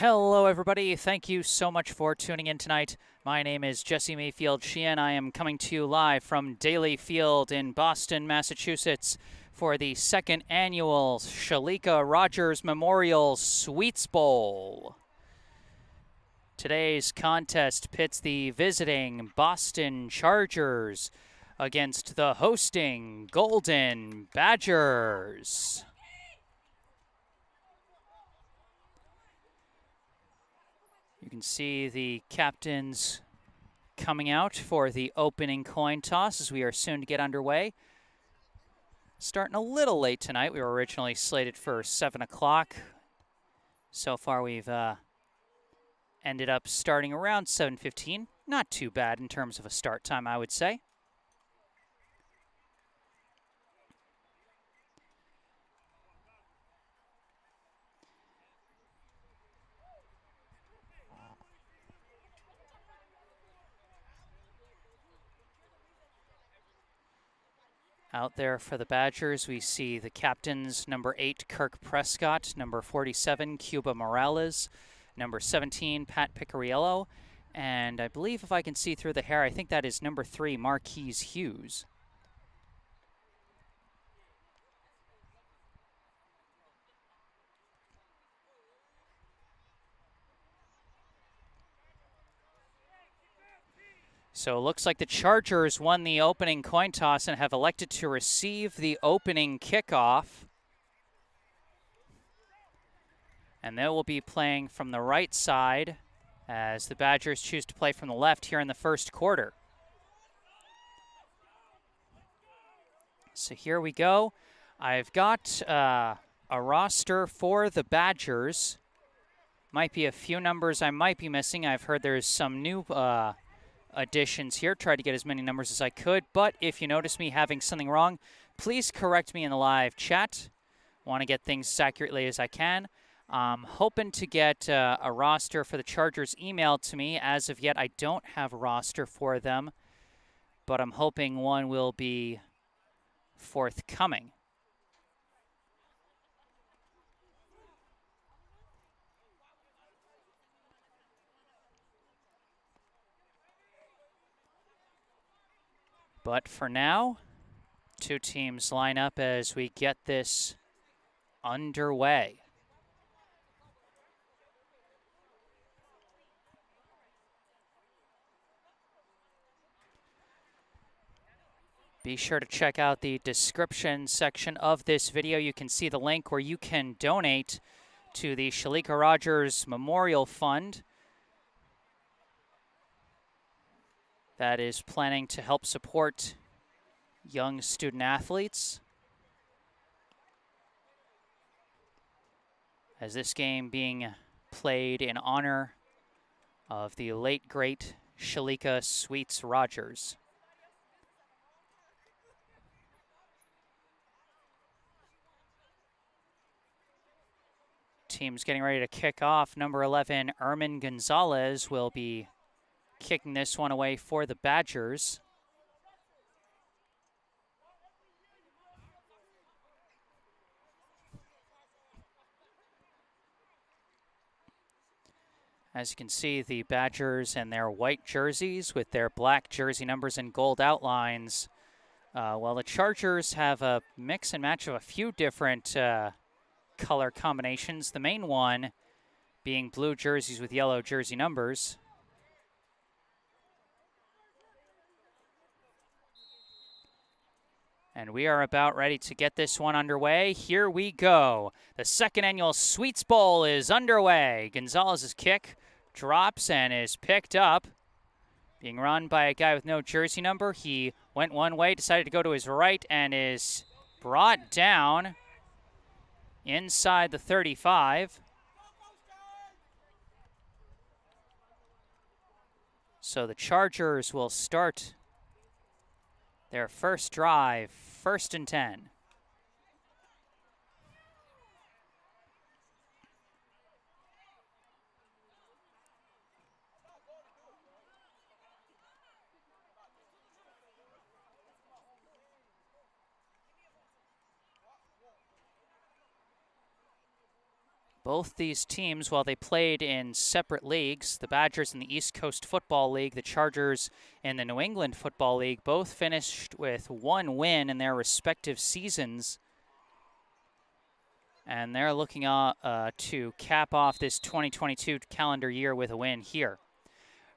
Hello, everybody. Thank you so much for tuning in tonight. My name is Jesse Mayfield Sheehan. I am coming to you live from Daly Field in Boston, Massachusetts for the second annual Shalika Rogers Memorial Sweets Bowl. Today's contest pits the visiting Boston Chargers against the hosting Golden Badgers. You can see the captains coming out for the opening coin toss as we are soon to get underway. Starting a little late tonight. We were originally slated for 7 o'clock. So far we've ended up starting around 7:15. Not too bad in terms of a start time, I would say. Out there for the Badgers, we see the captains, number 8, Kirk Prescott, number 47, Cuba Morales, number 17, Pat Picariello, and I believe if I can see through the hair, I think that is number 3, Marquise Hughes. So it looks like the Chargers won the opening coin toss and have elected to receive the opening kickoff. And they will be playing from the right side as the Badgers choose to play from the left here in the first quarter. So here we go. I've got a roster for the Badgers. Might be a few numbers I might be missing. I've heard there's some new additions here. Tried to get as many numbers as I could, but if you notice me having something wrong, please correct me in the live chat. Want to get things as accurately as I can. Hoping to get a roster for the Chargers emailed to me. As of yet, I don't have a roster for them, but I'm hoping one will be forthcoming. But for now, two teams line up as we get this underway. Be sure to check out the description section of this video. You can see the link where you can donate to the Shalika Rogers Memorial Fund that is planning to help support young student athletes. As this game being played in honor of the late, great Shalika Sweets Rogers. Team's getting ready to kick off. Number 11, Ermin Gonzalez, will be kicking this one away for the Badgers. As you can see, the Badgers and their white jerseys with their black jersey numbers and gold outlines, while the Chargers have a mix and match of a few different color combinations, the main one being blue jerseys with yellow jersey numbers. And we are about ready to get this one underway. Here we go. The second annual Sweets Bowl is underway. Gonzalez's kick drops and is picked up. Being run by a guy with no jersey number. He went one way, decided to go to his right, and is brought down inside the 35. So the Chargers will start their first drive, 1st and 10. Both these teams, while they played in separate leagues, the Badgers in the East Coast Football League, the Chargers in the New England Football League, both finished with 1 win in their respective seasons. And they're looking to cap off this 2022 calendar year with a win here.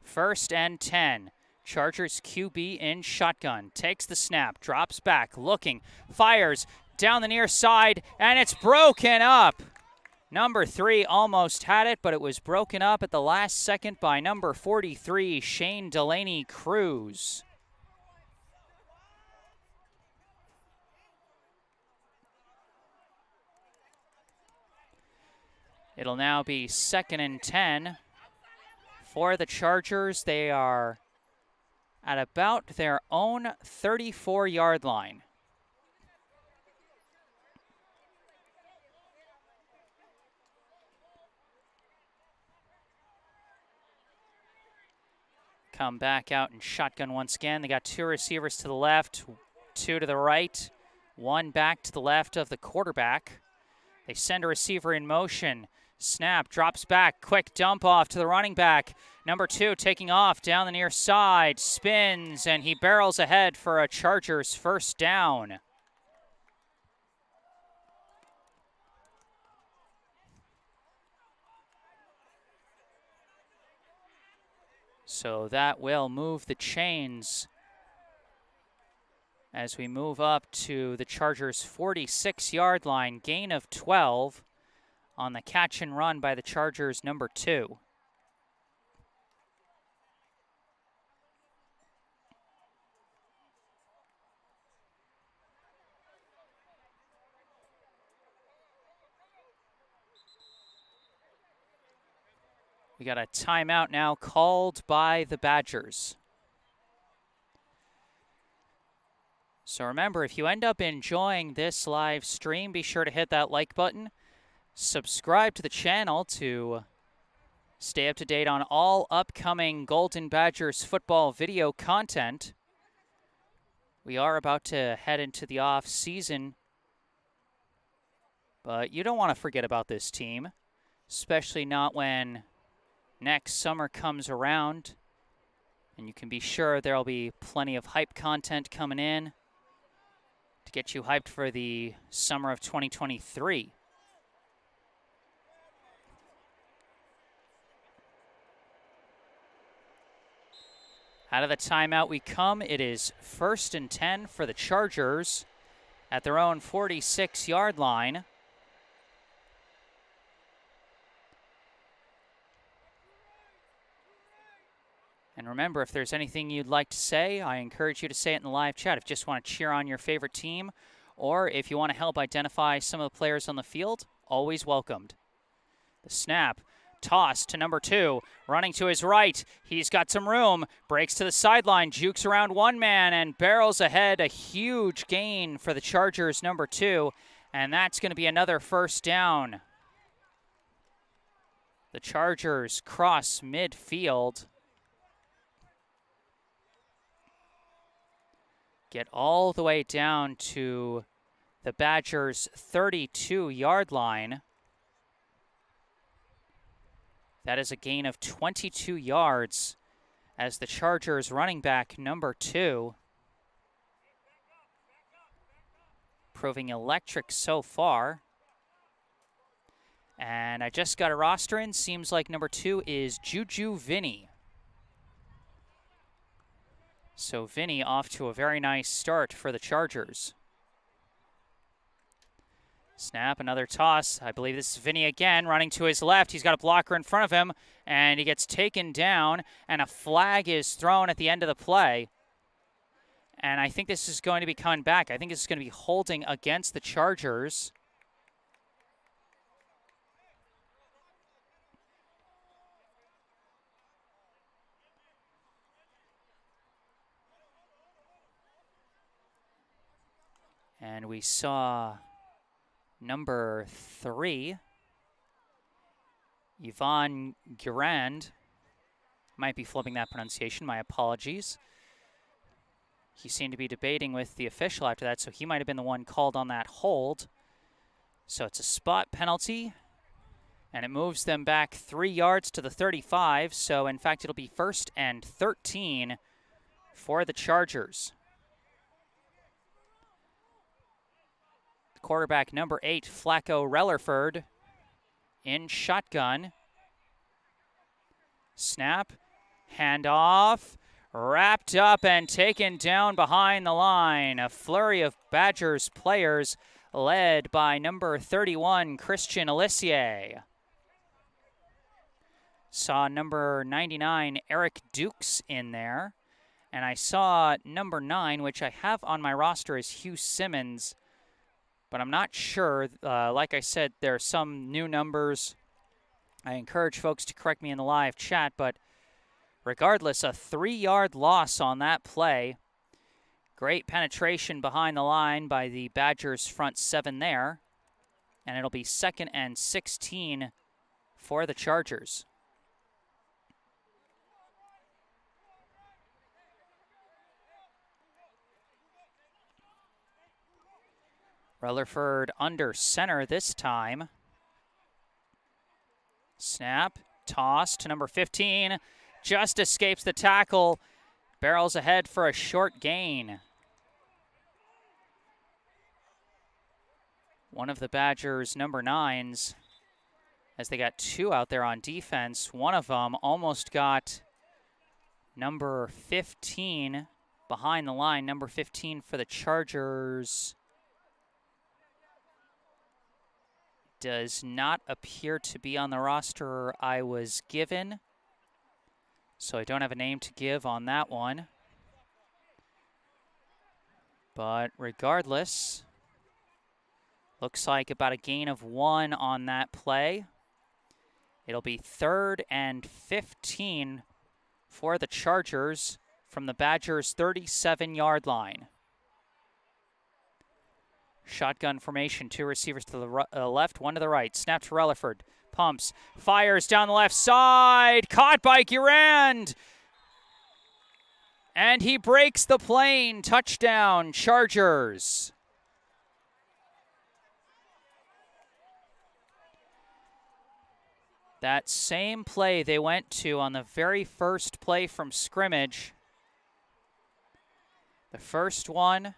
1st and 10. Chargers QB in shotgun. Takes the snap, drops back, looking, fires down the near side, and it's broken up. Number 3 almost had it, but it was broken up at the last second by number 43, Shane Delaney Cruz. It'll now be 2nd and 10 for the Chargers. They are at about their own 34-yard line. Come back out in shotgun once again. They got 2 receivers to the left, 2 to the right, 1 back to the left of the quarterback. They send a receiver in motion. Snap, drops back, quick dump off to the running back. Number 2 taking off down the near side, spins, and he barrels ahead for a Chargers first down. So that will move the chains as we move up to the Chargers' 46-yard line, gain of 12 on the catch and run by the Chargers' number 2. We got a timeout now called by the Badgers. So remember, if you end up enjoying this live stream, be sure to hit that like button. Subscribe to the channel to stay up to date on all upcoming Golden Badgers football video content. We are about to head into the off season, but you don't want to forget about this team, especially not when next summer comes around, and you can be sure there'll be plenty of hype content coming in to get you hyped for the summer of 2023. Out of the timeout we come. It is 1st and 10 for the Chargers at their own 46-yard line. And remember, if there's anything you'd like to say, I encourage you to say it in the live chat. If you just want to cheer on your favorite team, or if you want to help identify some of the players on the field, always welcomed. The snap, toss to number 2, running to his right. He's got some room, breaks to the sideline, jukes around one man, and barrels ahead. A huge gain for the Chargers, number 2, and that's going to be another first down. The Chargers cross midfield. Get all the way down to the Badgers' 32-yard line. That is a gain of 22 yards as the Chargers running back number 2, proving electric so far. And I just got a roster in. Seems like number 2 is Juju Vinny. So Vinny off to a very nice start for the Chargers. Snap, another toss. I believe this is Vinny again, running to his left. He's got a blocker in front of him, and he gets taken down, and a flag is thrown at the end of the play. And I think this is going to be coming back. I think this is going to be holding against the Chargers. And we saw number 3, Yvonne Gurand. Might be flipping that pronunciation, my apologies. He seemed to be debating with the official after that, so he might have been the one called on that hold. So it's a spot penalty. And it moves them back 3 yards to the 35, so in fact it'll be 1st and 13 for the Chargers. Quarterback number 8, Flacco Rellerford, in shotgun. Snap, handoff, wrapped up and taken down behind the line. A flurry of Badgers players led by number 31, Christian Alissier. Saw number 99, Eric Dukes, in there. And I saw number 9, which I have on my roster as Hugh Simmons, but I'm not sure. Like I said, there are some new numbers. I encourage folks to correct me in the live chat, but regardless, a 3-yard loss on that play. Great penetration behind the line by the Badgers front 7 there. And it'll be 2nd and 16 for the Chargers. Rellerford under center this time. Snap, toss to number 15. Just escapes the tackle. Barrels ahead for a short gain. One of the Badgers' number 9s, as they got 2 out there on defense, one of them almost got number 15 behind the line. Number 15 for the Chargers does not appear to be on the roster I was given, so I don't have a name to give on that one. But regardless, looks like about a gain of 1 on that play. It'll be 3rd and 15 for the Chargers from the Badgers' 37-yard line. Shotgun formation, 2 receivers to the left, 1 to the right. Snap to Rellerford, pumps, fires down the left side, caught by Gurand. And he breaks the plane. Touchdown, Chargers. That same play they went to on the very first play from scrimmage. The first one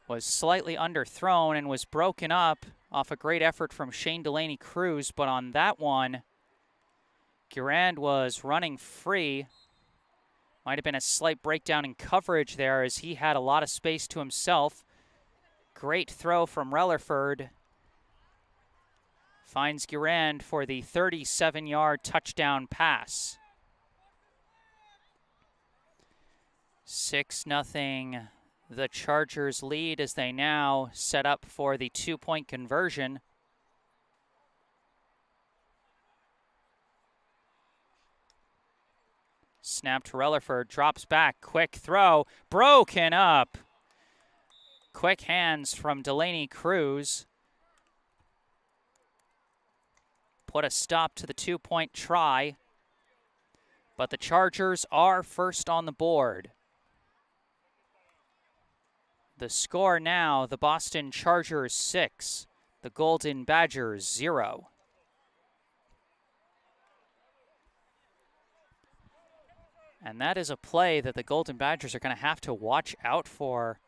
was slightly underthrown and was broken up off a great effort from Shane Delaney Cruz, but on that one, Gurand was running free. Might have been a slight breakdown in coverage there as he had a lot of space to himself. Great throw from Rellerford. Finds Gurand for the 37-yard touchdown pass. 6-0. The Chargers lead as they now set up for the 2-point conversion. Snap to Rellerford, drops back, quick throw, broken up. Quick hands from Delaney Cruz. Put a stop to the 2-point try. But the Chargers are first on the board. The score now, the Boston Chargers 6, the Golden Badgers 0. And that is a play that the Golden Badgers are going to have to watch out for,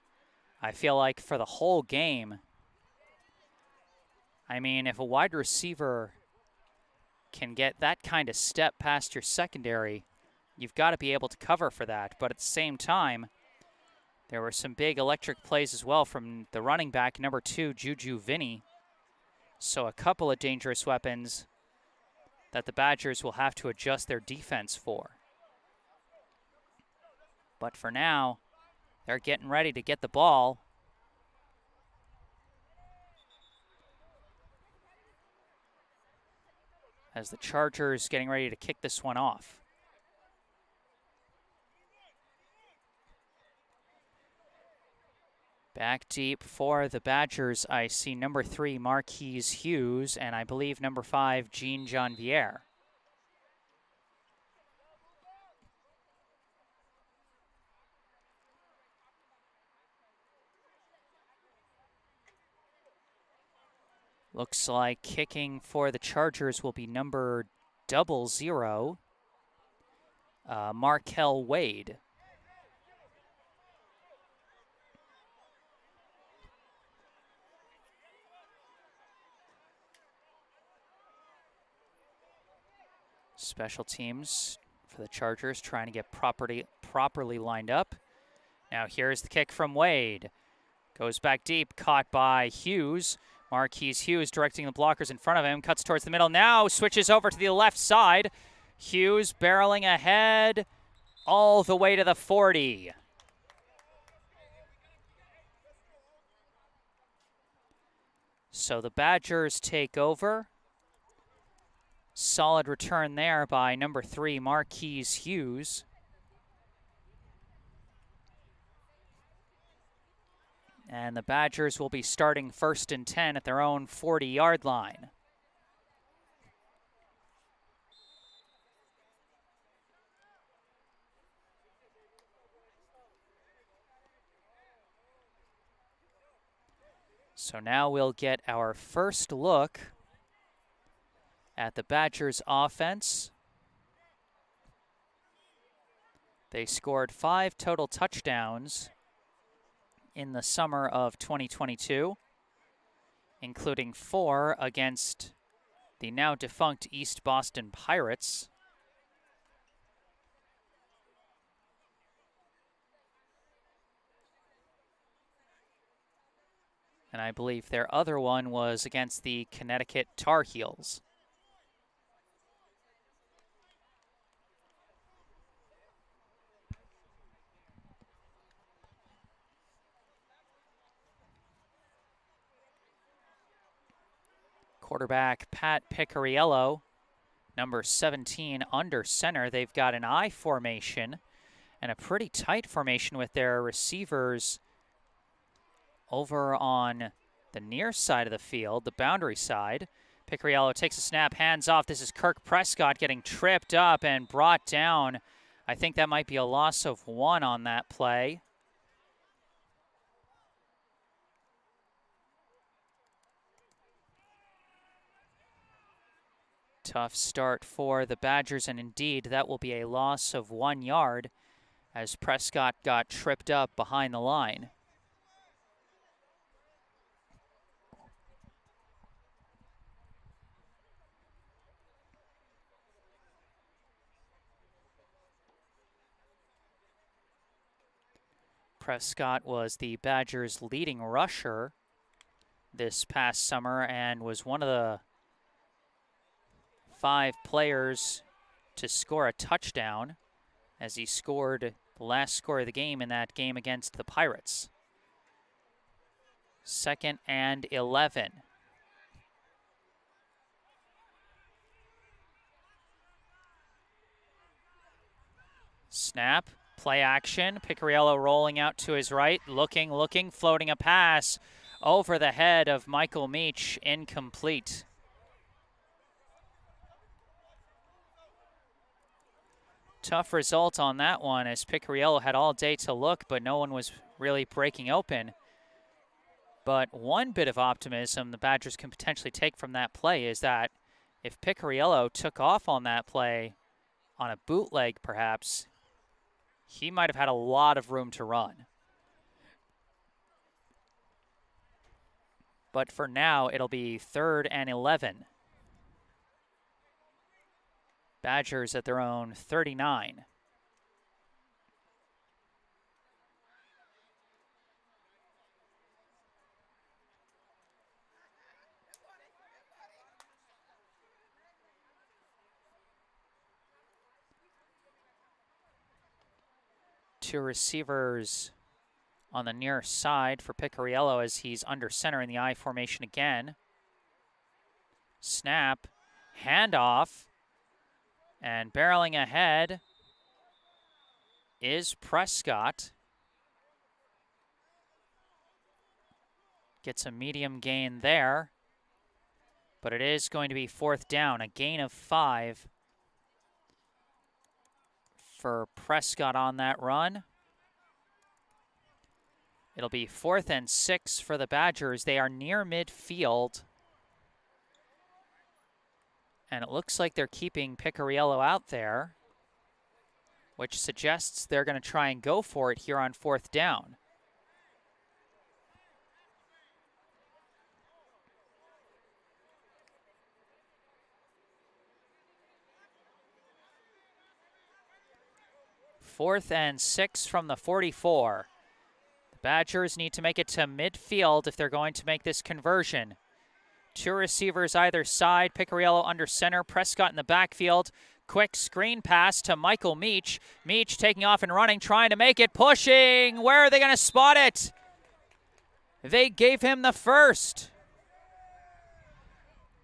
I feel like, for the whole game. I mean, if a wide receiver can get that kind of step past your secondary, you've got to be able to cover for that. But at the same time, there were some big electric plays as well from the running back, number 2, Juju Vinny. So a couple of dangerous weapons that the Badgers will have to adjust their defense for. But for now, they're getting ready to get the ball. As the Chargers getting ready to kick this one off. Back deep for the Badgers, I see number 3, Marquise Hughes, and I believe number 5, Jean Janvier. Looks like kicking for the Chargers will be number 00, Markel Wade. Special teams for the Chargers trying to get properly lined up. Now here's the kick from Wade. Goes back deep, caught by Hughes. Marquise Hughes directing the blockers in front of him. Cuts towards the middle now, switches over to the left side. Hughes barreling ahead all the way to the 40. So the Badgers take over. Solid return there by number 3, Marquise Hughes. And the Badgers will be starting 1st and 10 at their own 40-yard line. So now we'll get our first look at the Badgers offense. They scored 5 total touchdowns in the summer of 2022, including 4 against the now defunct East Boston Pirates. And I believe their other one was against the Connecticut Tar Heels. Quarterback Pat Picariello, number 17, under center. They've got an I formation and a pretty tight formation with their receivers over on the near side of the field, the boundary side. Picariello takes a snap, hands off. This is Kirk Prescott getting tripped up and brought down. I think that might be a loss of 1 on that play. Tough start for the Badgers, and indeed that will be a loss of 1 yard as Prescott got tripped up behind the line. Prescott was the Badgers' leading rusher this past summer and was one of the 5 players to score a touchdown, as he scored the last score of the game in that game against the Pirates. 2nd and 11. Snap, play action. Picariello rolling out to his right, looking, floating a pass over the head of Michael Meach, incomplete. Tough result on that one, as Picariello had all day to look, but no one was really breaking open. But one bit of optimism the Badgers can potentially take from that play is that if Picariello took off on that play, on a bootleg perhaps, he might have had a lot of room to run. But for now, it'll be 3rd and 11. Badgers at their own 39. Two receivers on the near side for Picariello as he's under center in the I formation again. Snap, handoff. And barreling ahead is Prescott. Gets a medium gain there, but it is going to be 4th down, a gain of 5 for Prescott on that run. It'll be 4th and 6 for the Badgers. They are near midfield And it looks like they're keeping Picariello out there, which suggests they're going to try and go for it here on 4th down. Fourth and 6 from the 44. The Badgers need to make it to midfield if they're going to make this conversion. 2 receivers either side. Picariello under center. Prescott in the backfield. Quick screen pass to Michael Meach. Meach taking off and running, trying to make it, pushing. Where are they going to spot it? They gave him the first.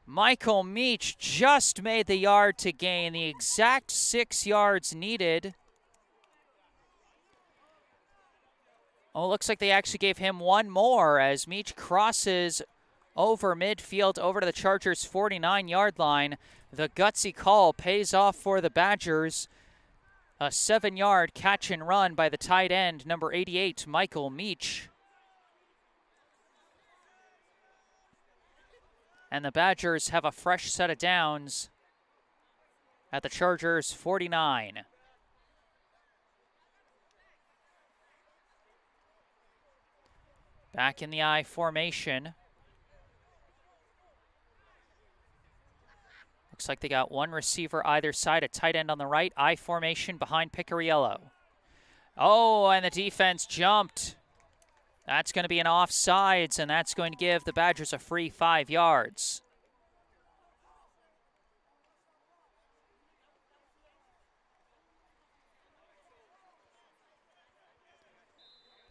Michael Meach just made the yard to gain, the exact 6 yards needed. Oh, looks like they actually gave him one more as Meach crosses over midfield over to the Chargers' 49-yard line. The gutsy call pays off for the Badgers. A 7-yard catch and run by the tight end, number 88, Michael Meach. And the Badgers have a fresh set of downs at the Chargers' 49. Back in the I formation. Looks like they got one receiver either side, a tight end on the right. I formation behind Picariello. Oh, and the defense jumped. That's going to be an offsides, and that's going to give the Badgers a free 5 yards.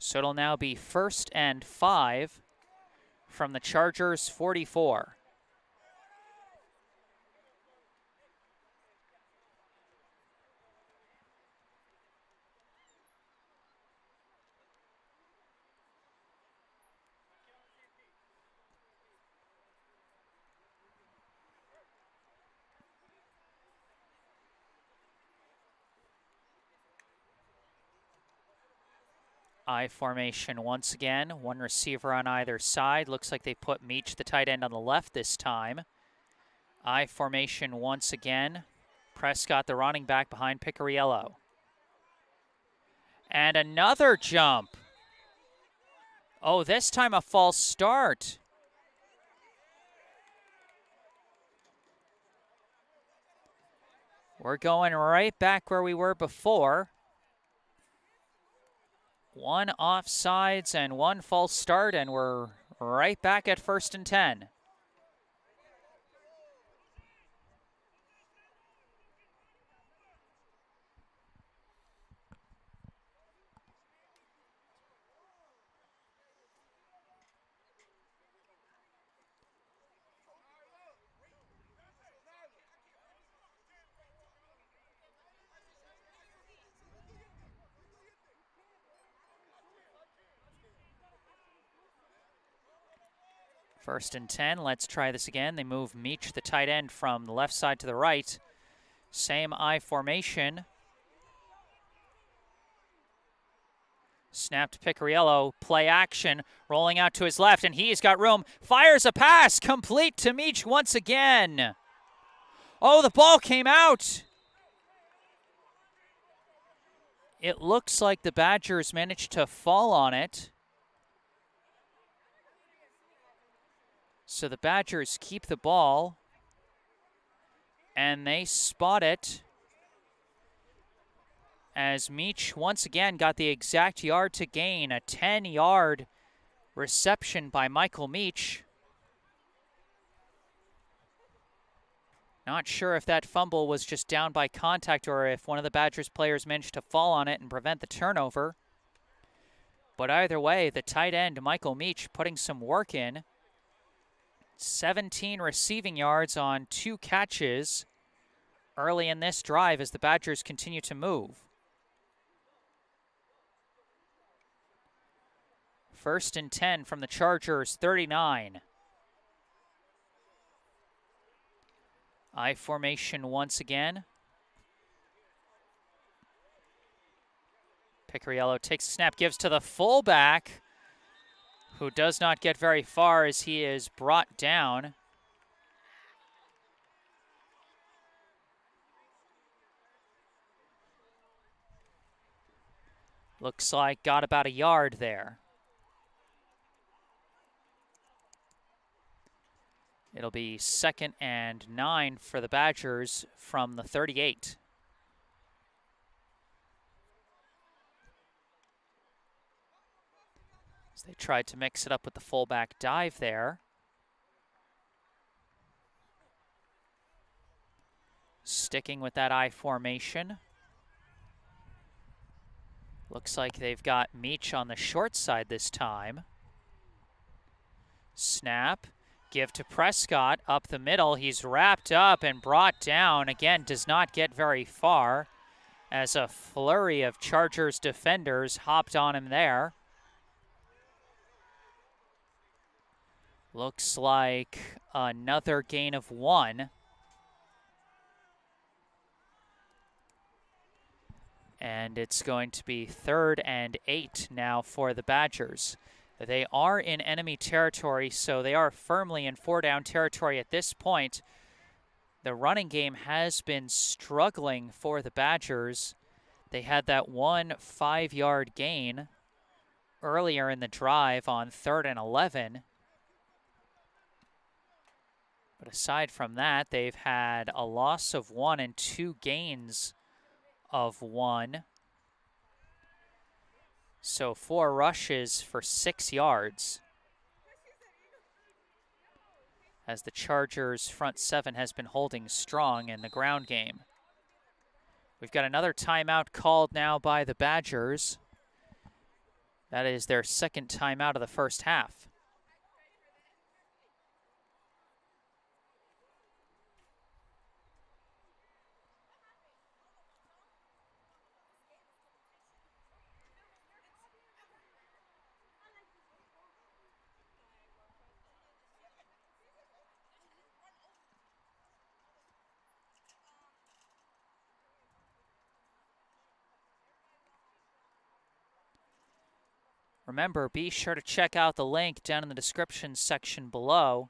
So it'll now be 1st and 5 from the Chargers' 44. I formation once again. One receiver on either side. Looks like they put Meach, the tight end, on the left this time. I formation once again. Prescott, the running back, behind Picariello. And another jump. Oh, this time a false start. We're going right back where we were before. One offsides and one false start, and we're right back at 1st and 10. First and 10, let's try this again. They move Meach, the tight end, from the left side to the right. Same I formation. Snap to Picariello, play action, rolling out to his left, and he's got room. Fires a pass, complete to Meach once again. Oh, the ball came out. It looks like the Badgers managed to fall on it. So the Badgers keep the ball, and they spot it as Meach once again got the exact yard to gain. A 10-yard reception by Michael Meach. Not sure if that fumble was just down by contact or if one of the Badgers players managed to fall on it and prevent the turnover. But either way, the tight end, Michael Meach, putting some work in. 17 receiving yards on 2 catches early in this drive as the Badgers continue to move. 1st and 10 from the Chargers' 39. I formation once again. Picariello takes a snap, gives to the fullback, who does not get very far as he is brought down. Looks like got about a yard there. It'll be 2nd and 9 for the Badgers from the 38. As they tried to mix it up with the fullback dive there. Sticking with that I formation. Looks like they've got Meach on the short side this time. Snap. Give to Prescott up the middle. He's wrapped up and brought down. Again, does not get very far as a flurry of Chargers defenders hopped on him there. Looks like another gain of 1. And it's going to be 3rd and 8 now for the Badgers. They are in enemy territory, so they are firmly in 4-down territory at this point. The running game has been struggling for the Badgers. They had that 1 5-yard gain earlier in the drive on 3rd and 11. But aside from that, they've had a loss of 1 and 2 gains of 1. So 4 rushes for 6 yards. As the Chargers' front 7 has been holding strong in the ground game. We've got another timeout called now by the Badgers. That is their 2nd timeout of the first half. Remember, be sure to check out the link down in the description section below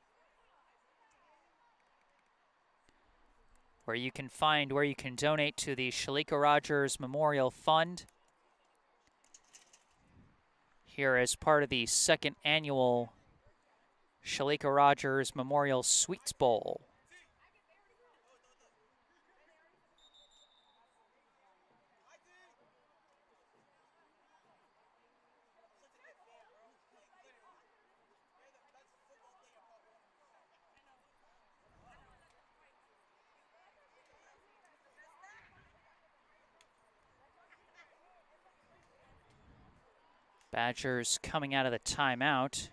where you can find where you can donate to the Shalika Rogers Memorial Fund here as part of the 2nd annual Shalika Rogers Memorial Sweets Bowl. Badgers coming out of the timeout.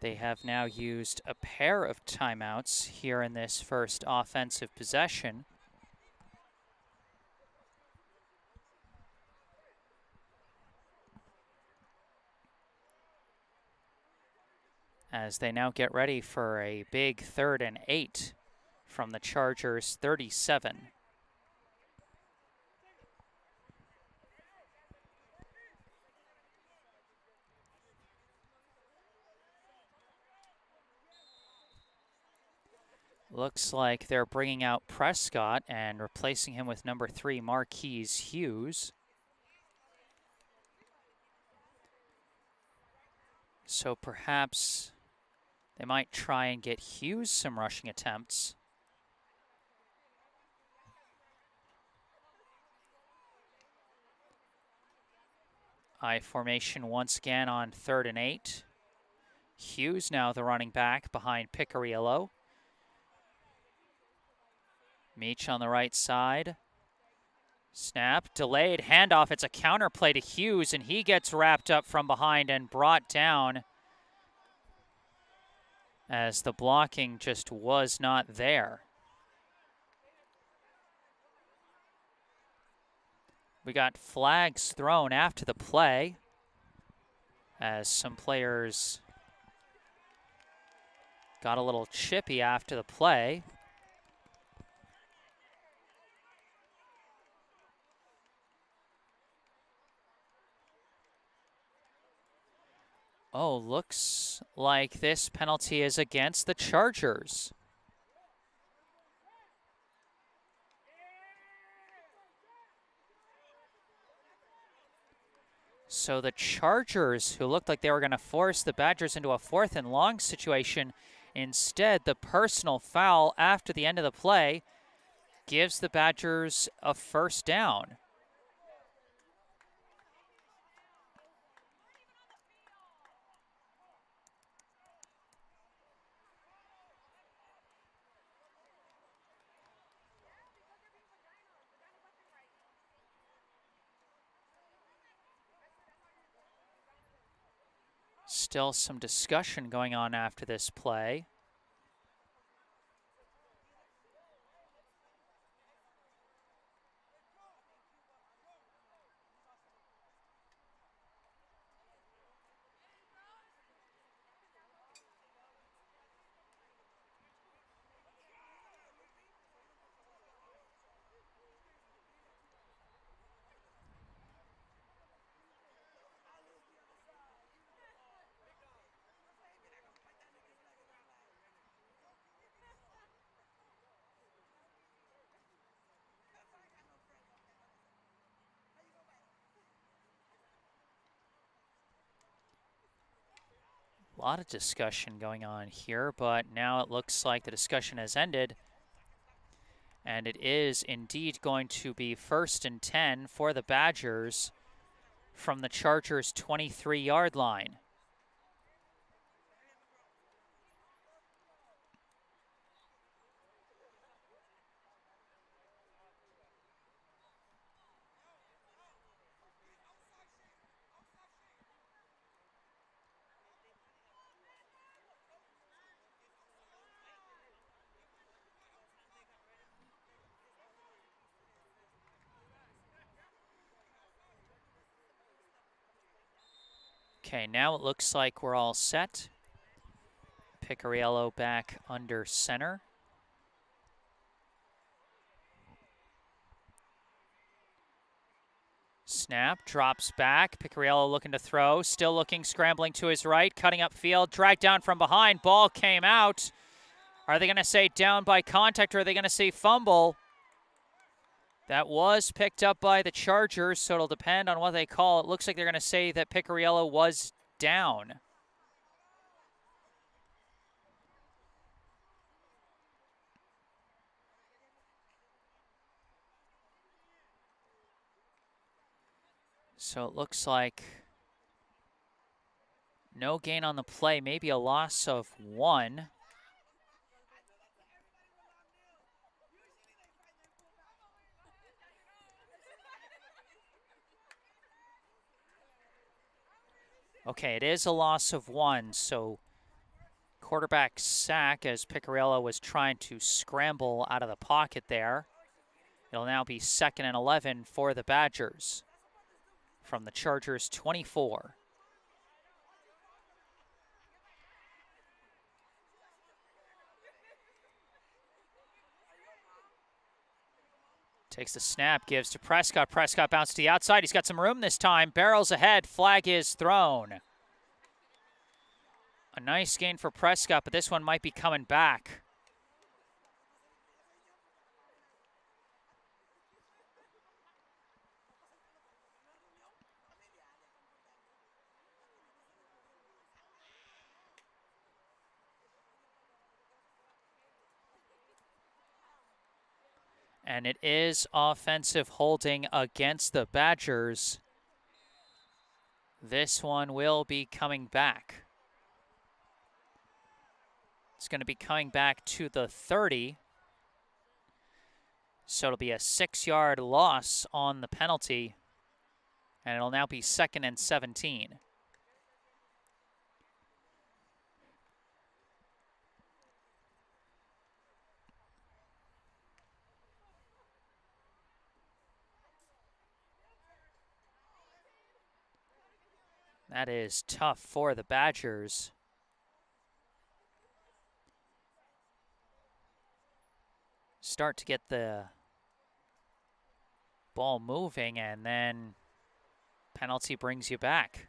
They have now used a pair of timeouts here in this first offensive possession. As they now get ready for a big 3rd and 8 from the Chargers' 37. Looks like they're bringing out Prescott and replacing him with number 3, Marquise Hughes. So perhaps they might try and get Hughes some rushing attempts. I formation once again on 3rd and 8. Hughes now the running back behind Piccirillo. Meach on the right side. Snap, delayed handoff. It's a counter play to Hughes, and he gets wrapped up from behind and brought down as the blocking just was not there. We got flags thrown after the play as some players got a little chippy after the play. Oh, looks like this penalty is against the Chargers. So the Chargers, who looked like they were going to force the Badgers into a 4th and long situation, instead the personal foul after the end of the play gives the Badgers a 1st down. Still some discussion going on after this play. A lot of discussion going on here, but now it looks like the discussion has ended. And it is indeed going to be 1st and 10 for the Badgers from the Chargers' 23-yard line. Okay, now it looks like we're all set. Picariello back under center. Snap, drops back. Picariello looking to throw, still looking, scrambling to his right, cutting up field, dragged down from behind. Ball came out. Are they going to say down by contact, or are they going to say fumble? That was picked up by the Chargers, so it'll depend on what they call. It looks like they're going to say that Picariello was down. So it looks like no gain on the play, maybe a loss of 1. Okay, it is a loss of 1, so quarterback sack as Picariello was trying to scramble out of the pocket there. It'll now be 2nd and 11 for the Badgers from the Chargers' 24. Takes the snap, gives to Prescott. Prescott bounced to the outside. He's got some room this time. Barrels ahead. Flag is thrown. A nice gain for Prescott, but this one might be coming back. And it is offensive holding against the Badgers. This one will be coming back. It's going to be coming back to the 30. So it'll be a 6-yard loss on the penalty. And it'll now be 2nd and 17. That is tough for the Badgers. Start to get the ball moving, and then penalty brings you back.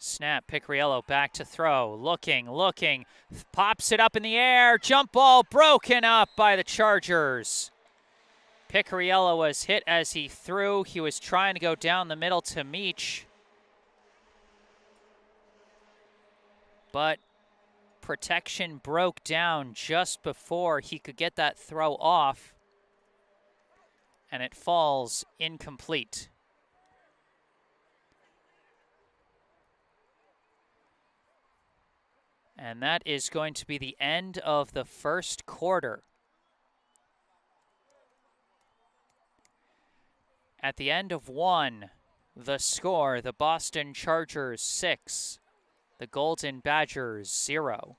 Snap, Picariello back to throw, looking, pops it up in the air, jump ball broken up by the Chargers. Picariello was hit as he threw. He was trying to go down the middle to Meach, but protection broke down just before he could get that throw off, and it falls incomplete. And that is going to be the end of the first quarter. At the end of one, the score, the Boston Chargers 6, the Golden Badgers 0.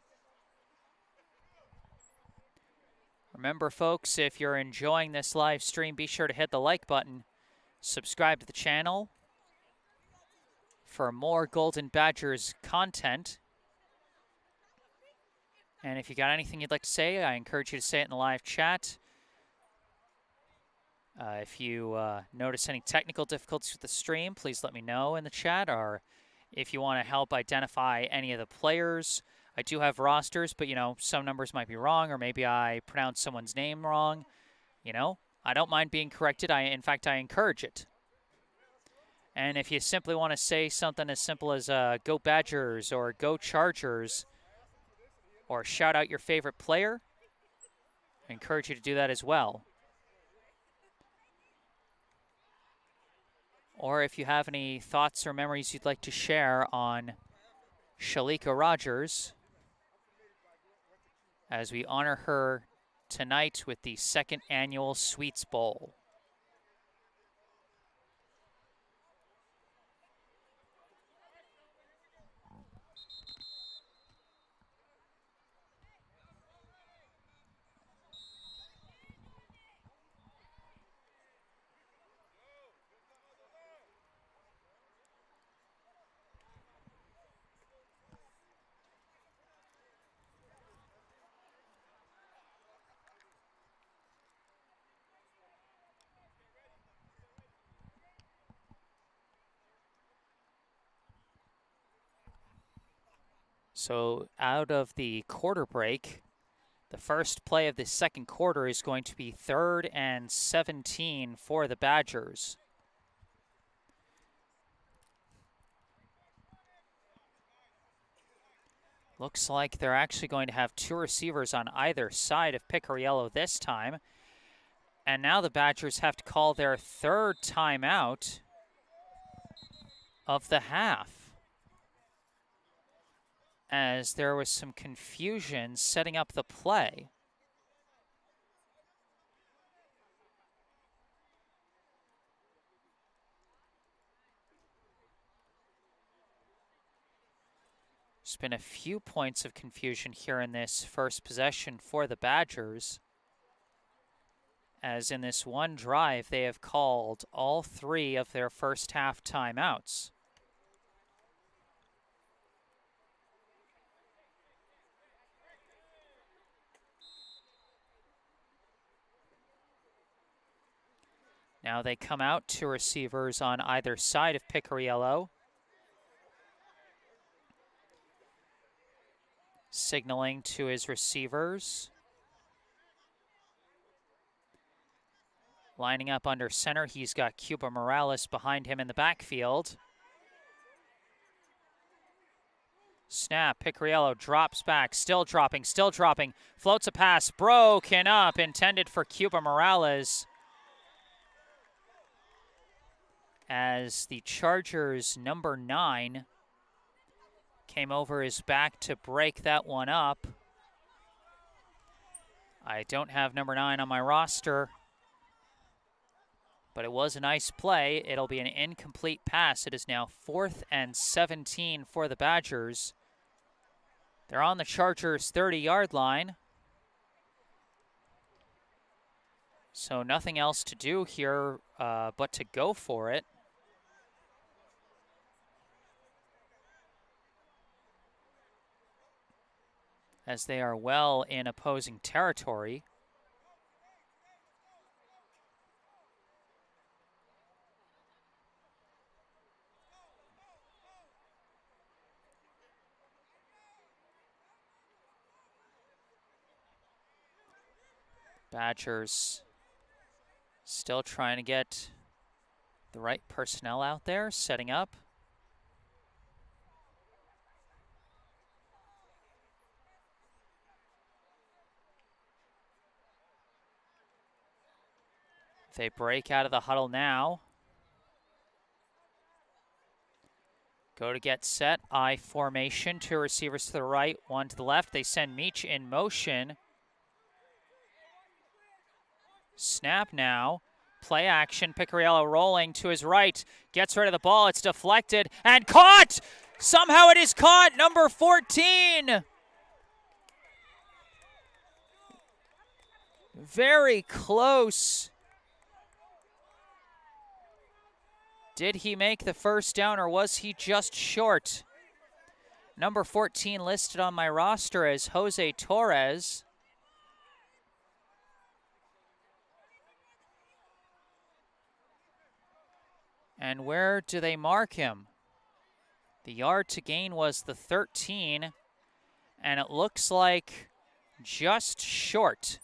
Remember, folks, if you're enjoying this live stream, be sure to hit the like button, subscribe to the channel for more Golden Badgers content. And if you got anything you'd like to say, I encourage you to say it in the live chat. If you notice any technical difficulties with the stream, please let me know in the chat. Or if you want to help identify any of the players, I do have rosters, but, you know, some numbers might be wrong, or maybe I pronounced someone's name wrong. You know, I don't mind being corrected. In fact, I encourage it. And if you simply want to say something as simple as Go Badgers or Go Chargers, or shout out your favorite player, I encourage you to do that as well. Or if you have any thoughts or memories you'd like to share on Shalika Rogers, as we honor her tonight with the second annual Sweets Bowl. So out of the quarter break, the first play of the second quarter is going to be 3rd and 17 for the Badgers. Looks like they're actually going to have 2 receivers on either side of Picariello this time. And now the Badgers have to call their 3rd timeout of the half, as there was some confusion setting up the play. There's been a few points of confusion here in this first possession for the Badgers, as in this one drive they have called all 3 of their first half timeouts. Now they come out, 2 receivers on either side of Picariello, signaling to his receivers. Lining up under center, he's got Cuba Morales behind him in the backfield. Snap, Picariello drops back, still dropping, floats a pass, broken up, intended for Cuba Morales, as the Chargers' number 9 came over his back to break that one up. I don't have number 9 on my roster, but it was a nice play. It'll be an incomplete pass. It is now 4th and 17 for the Badgers. They're on the Chargers' 30-yard line. So nothing else to do here but to go for it. As they are well in opposing territory. Badgers still trying to get the right personnel out there, setting up. They break out of the huddle now. Go to get set. I formation. Two receivers to the right, one to the left. They send Meach in motion. Snap now. Play action. Picariello rolling to his right. Gets rid of the ball. It's deflected and caught! Somehow it is caught. Number 14. Very close. Did he make the first down or was he just short? Number 14 listed on my roster as Jose Torres. And where do they mark him? The yard to gain was the 13, and it looks like just short.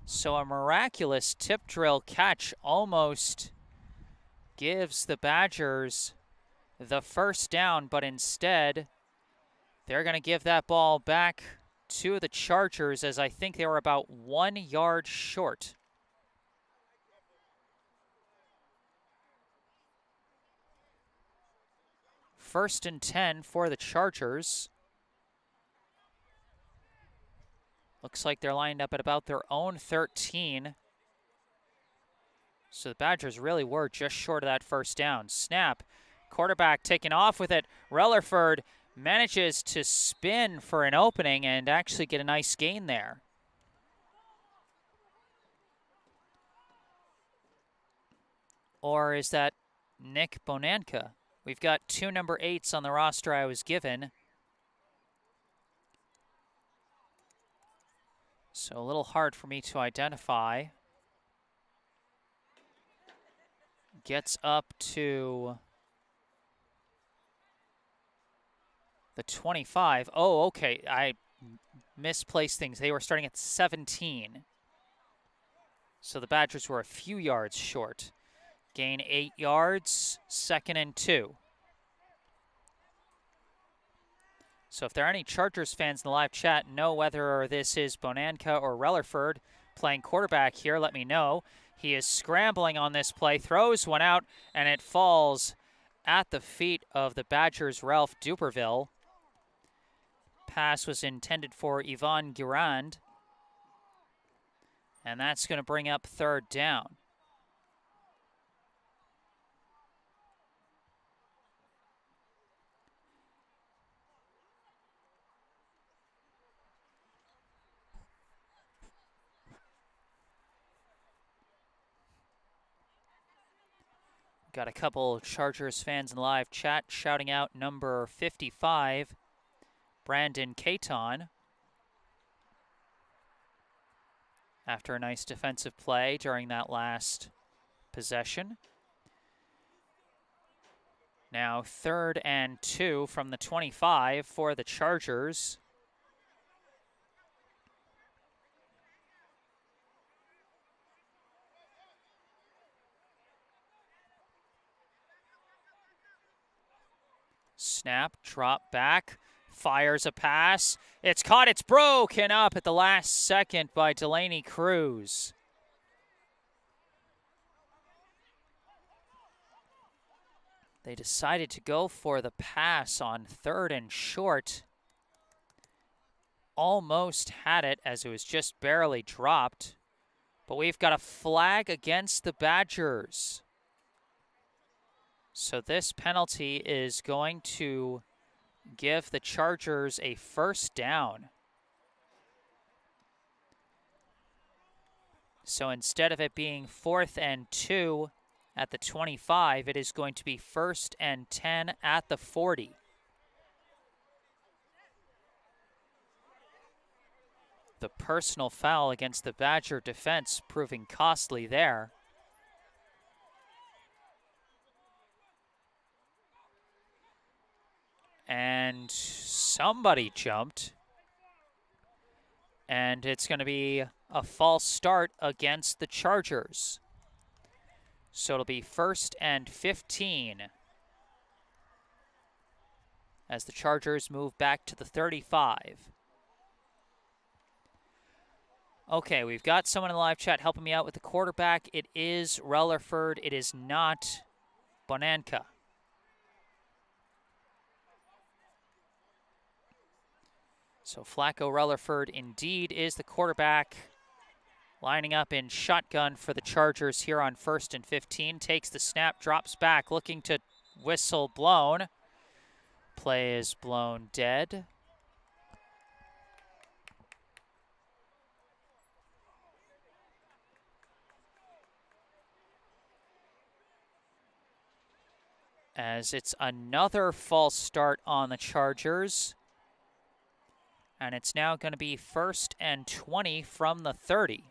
So a miraculous tip drill catch almost gives the Badgers the first down, but instead they're going to give that ball back to the Chargers, as I think they were about 1 yard short. First and 10 for the Chargers. Looks like they're lined up at about their own 13. So the Badgers really were just short of that first down. Snap, quarterback taking off with it. Rellerford manages to spin for an opening and actually get a nice gain there. Or is that Nick Bonanka? We've got two number 8s on the roster I was given. So a little hard for me to identify. Gets up to the 25. Oh, okay. I misplaced things. They were starting at 17. So the Badgers were a few yards short. Gain 8 yards, 2nd and 2. So if there are any Chargers fans in the live chat, know whether this is Bonanka or Rellerford playing quarterback here, let me know. He is scrambling on this play, throws one out, and it falls at the feet of the Badgers' Ralph Duperville. Pass was intended for Yvonne Girand. And that's going to bring up 3rd down. Got a couple Chargers fans in the live chat shouting out number 55, Brandon Caton, after a nice defensive play during that last possession. Now 3rd and 2 from the 25 for the Chargers. Snap, drop back, fires a pass. It's caught, it's broken up at the last second by Delaney Cruz. They decided to go for the pass on 3rd and short. Almost had it as it was just barely dropped. But we've got a flag against the Badgers. So this penalty is going to give the Chargers a 1st down. So instead of it being 4th and 2 at the 25, it is going to be 1st and 10 at the 40. The personal foul against the Badger defense proving costly there. And somebody jumped. And it's going to be a false start against the Chargers. So it'll be 1st and 15 as the Chargers move back to the 35. Okay, we've got someone in the live chat helping me out with the quarterback. It is Rutherford. It is not Bonanka. So Flacco Rutherford indeed is the quarterback, lining up in shotgun for the Chargers here on 1st and 15. Takes the snap, drops back, looking to whistle blown. Play is blown dead. As it's another false start on the Chargers. And it's now going to be 1st and 20 from the 30.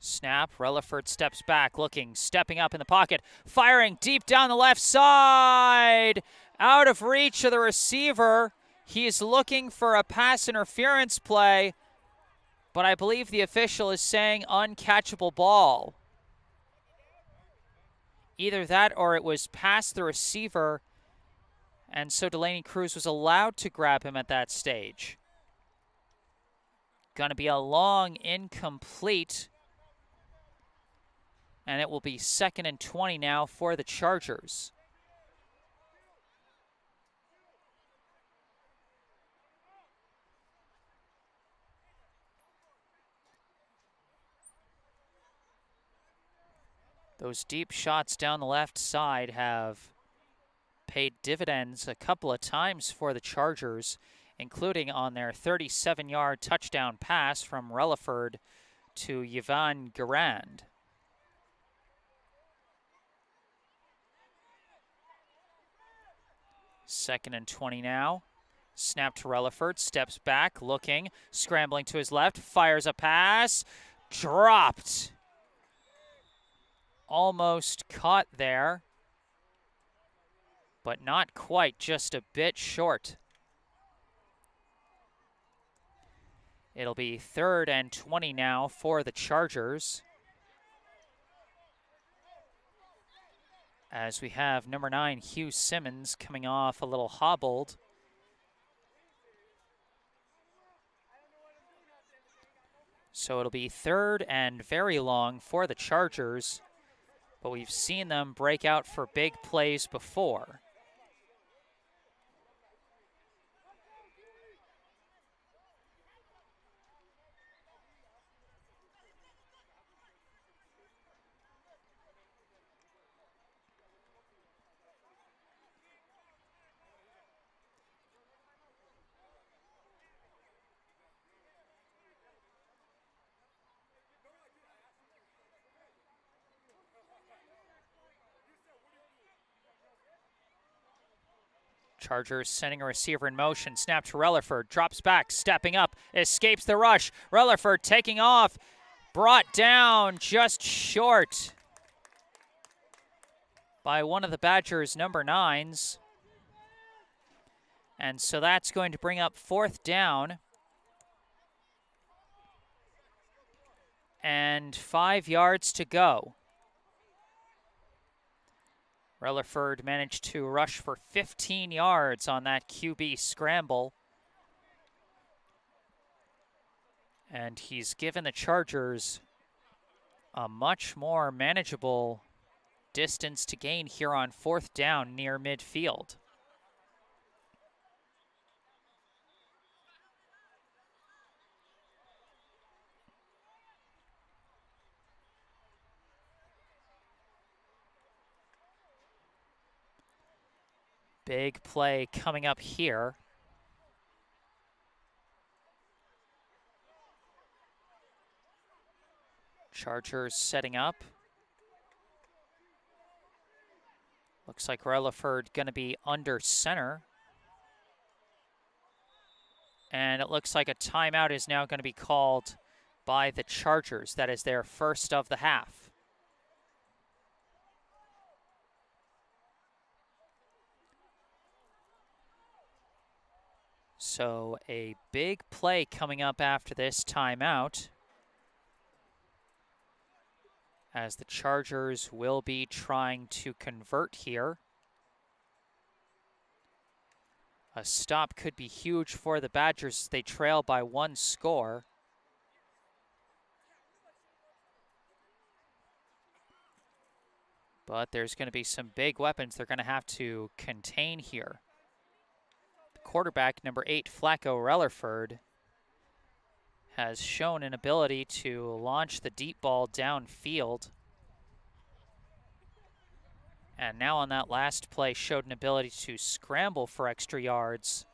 Snap, Rutherford steps back, looking, stepping up in the pocket, firing deep down the left side, out of reach of the receiver. He's looking for a pass interference play, but I believe the official is saying uncatchable ball. Either that or it was past the receiver, and so Delaney Cruz was allowed to grab him at that stage. Going to be a long incomplete. And it will be 2nd and 20 now for the Chargers. Those deep shots down the left side have paid dividends a couple of times for the Chargers, including on their 37-yard touchdown pass from Rutherford to Yvan Garand. Second and 20 now. Snap to Rutherford, steps back, looking, scrambling to his left, fires a pass, dropped. Almost caught there, but not quite, just a bit short. It'll be 3rd and 20 now for the Chargers, as we have number 9, Hugh Simmons, coming off a little hobbled. So it'll be 3rd and very long for the Chargers, but we've seen them break out for big plays before. Chargers sending a receiver in motion. Snap to Rutherford. Drops back, stepping up, escapes the rush. Rutherford taking off. Brought down just short by one of the Badgers' number 9s. And so that's going to bring up 4th down. And 5 yards to go. Rutherford managed to rush for 15 yards on that QB scramble. And he's given the Chargers a much more manageable distance to gain here on 4th down near midfield. Big play coming up here. Chargers setting up. Looks like Relaford going to be under center. And it looks like a timeout is now going to be called by the Chargers. That is their first of the half. So a big play coming up after this timeout, as the Chargers will be trying to convert here. A stop could be huge for the Badgers as they trail by 1 score. But there's going to be some big weapons they're going to have to contain here. The quarterback, number 8, Flacco Relaford, has shown an ability to launch the deep ball downfield. And now on that last play showed an ability to scramble for extra yards.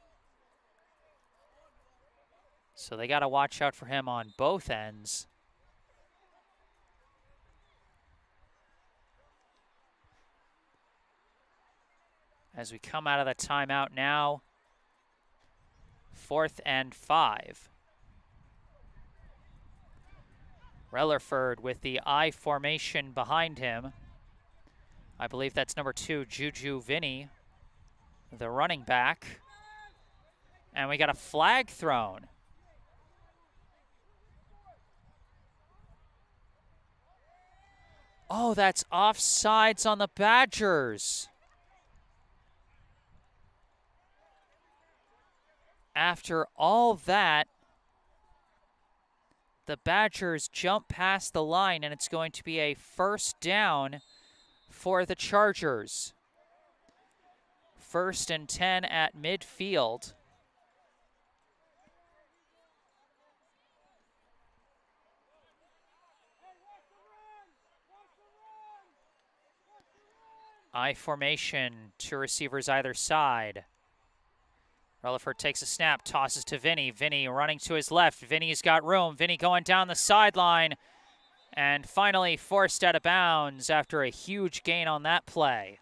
So they got to watch out for him on both ends. As we come out of the timeout now, 4th and 5. Relaford with the I formation behind him. I believe that's number 2, Juju Vinny, the running back. And we got a flag thrown. Oh, that's offsides on the Badgers. After all that, the Badgers jump past the line, and it's going to be a first down for the Chargers. 1st and 10 at midfield. I formation, 2 receivers either side. Relaford takes a snap, tosses to Vinny. Vinny running to his left. Vinny's got room. Vinny going down the sideline. And finally forced out of bounds after a huge gain on that play.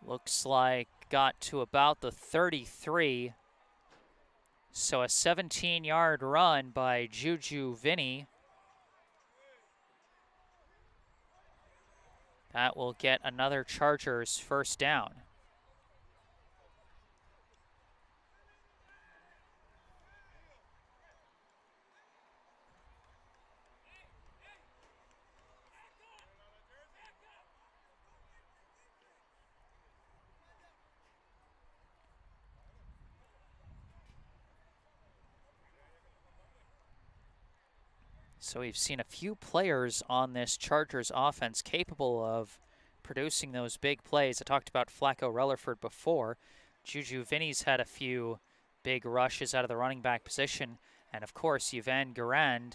Looks like got to about the 33. So a 17-yard run by Juju Vinny. That will get another Chargers first down. So we've seen a few players on this Chargers offense capable of producing those big plays. I talked about Flacco Relaford before. Juju Vinny's had a few big rushes out of the running back position. And of course, Yvan Garand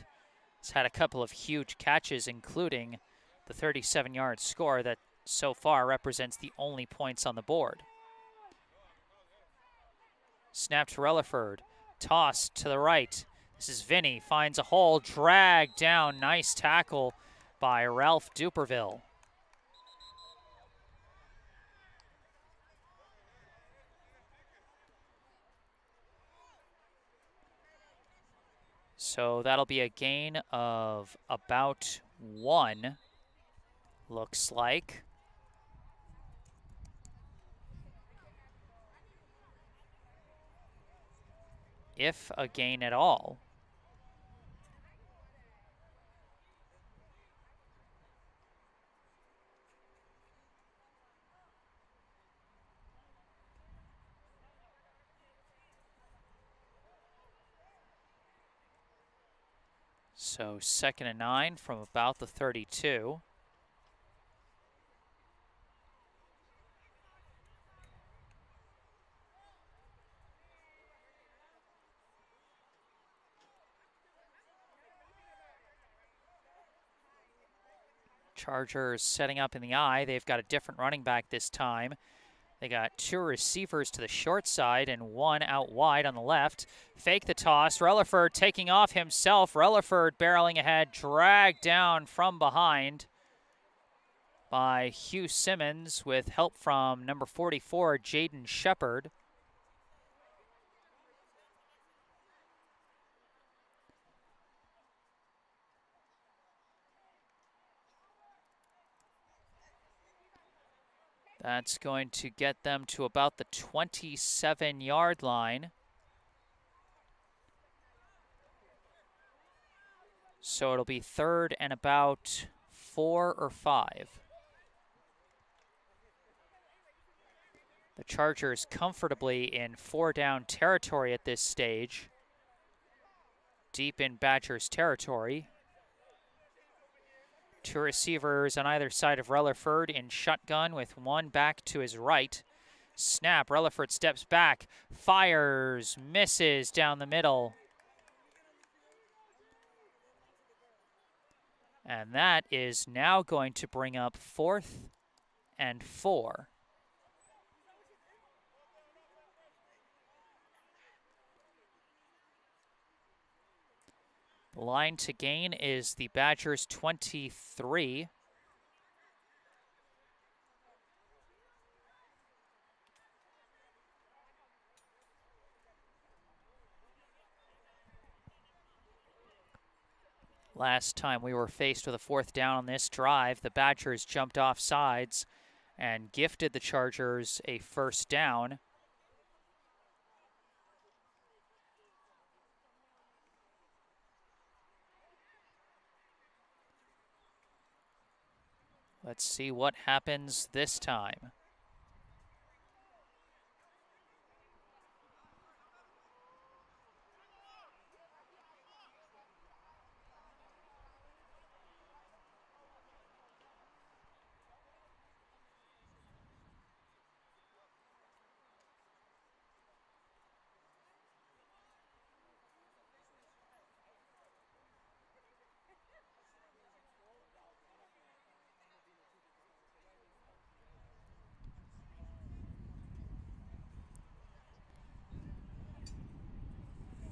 has had a couple of huge catches, including the 37-yard score that so far represents the only points on the board. Snap to Relaford, toss to the right. This is Vinny, finds a hole, dragged down. Nice tackle by Ralph Duperville. So that'll be a gain of about 1, looks like. If a gain at all. So 2nd and 9 from about the 32. Chargers setting up in the eye. They've got a different running back this time. They got 2 receivers to the short side and 1 out wide on the left. Fake the toss. Relaford taking off himself. Relaford barreling ahead, dragged down from behind by Hugh Simmons with help from number 44, Jaden Shepard. That's going to get them to about the 27-yard line. So it'll be 3rd and about 4 or 5. The Chargers comfortably in 4-down territory at this stage, deep in Badgers territory. 2 receivers on either side of Relaford in shotgun with 1 back to his right. Snap, Relaford steps back, fires, misses down the middle. And that is now going to bring up 4th and 4. The line to gain is the Badgers 23. Last time we were faced with a 4th down on this drive, the Badgers jumped off sides and gifted the Chargers a 1st down. Let's see what happens this time.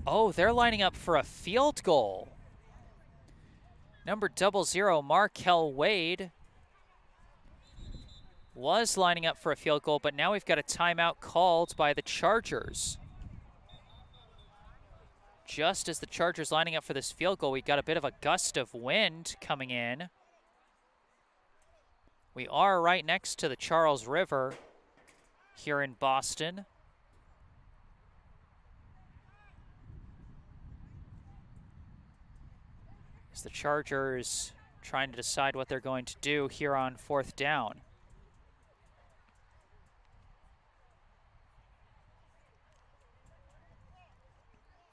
Oh, they're lining up for a field goal. Number 00, Markel Wade, was lining up for a field goal, but now we've got a timeout called by the Chargers. Just as the Chargers lining up for this field goal, we've got a bit of a gust of wind coming in. We are right next to the Charles River here in Boston. As the Chargers trying to decide what they're going to do here on 4th down.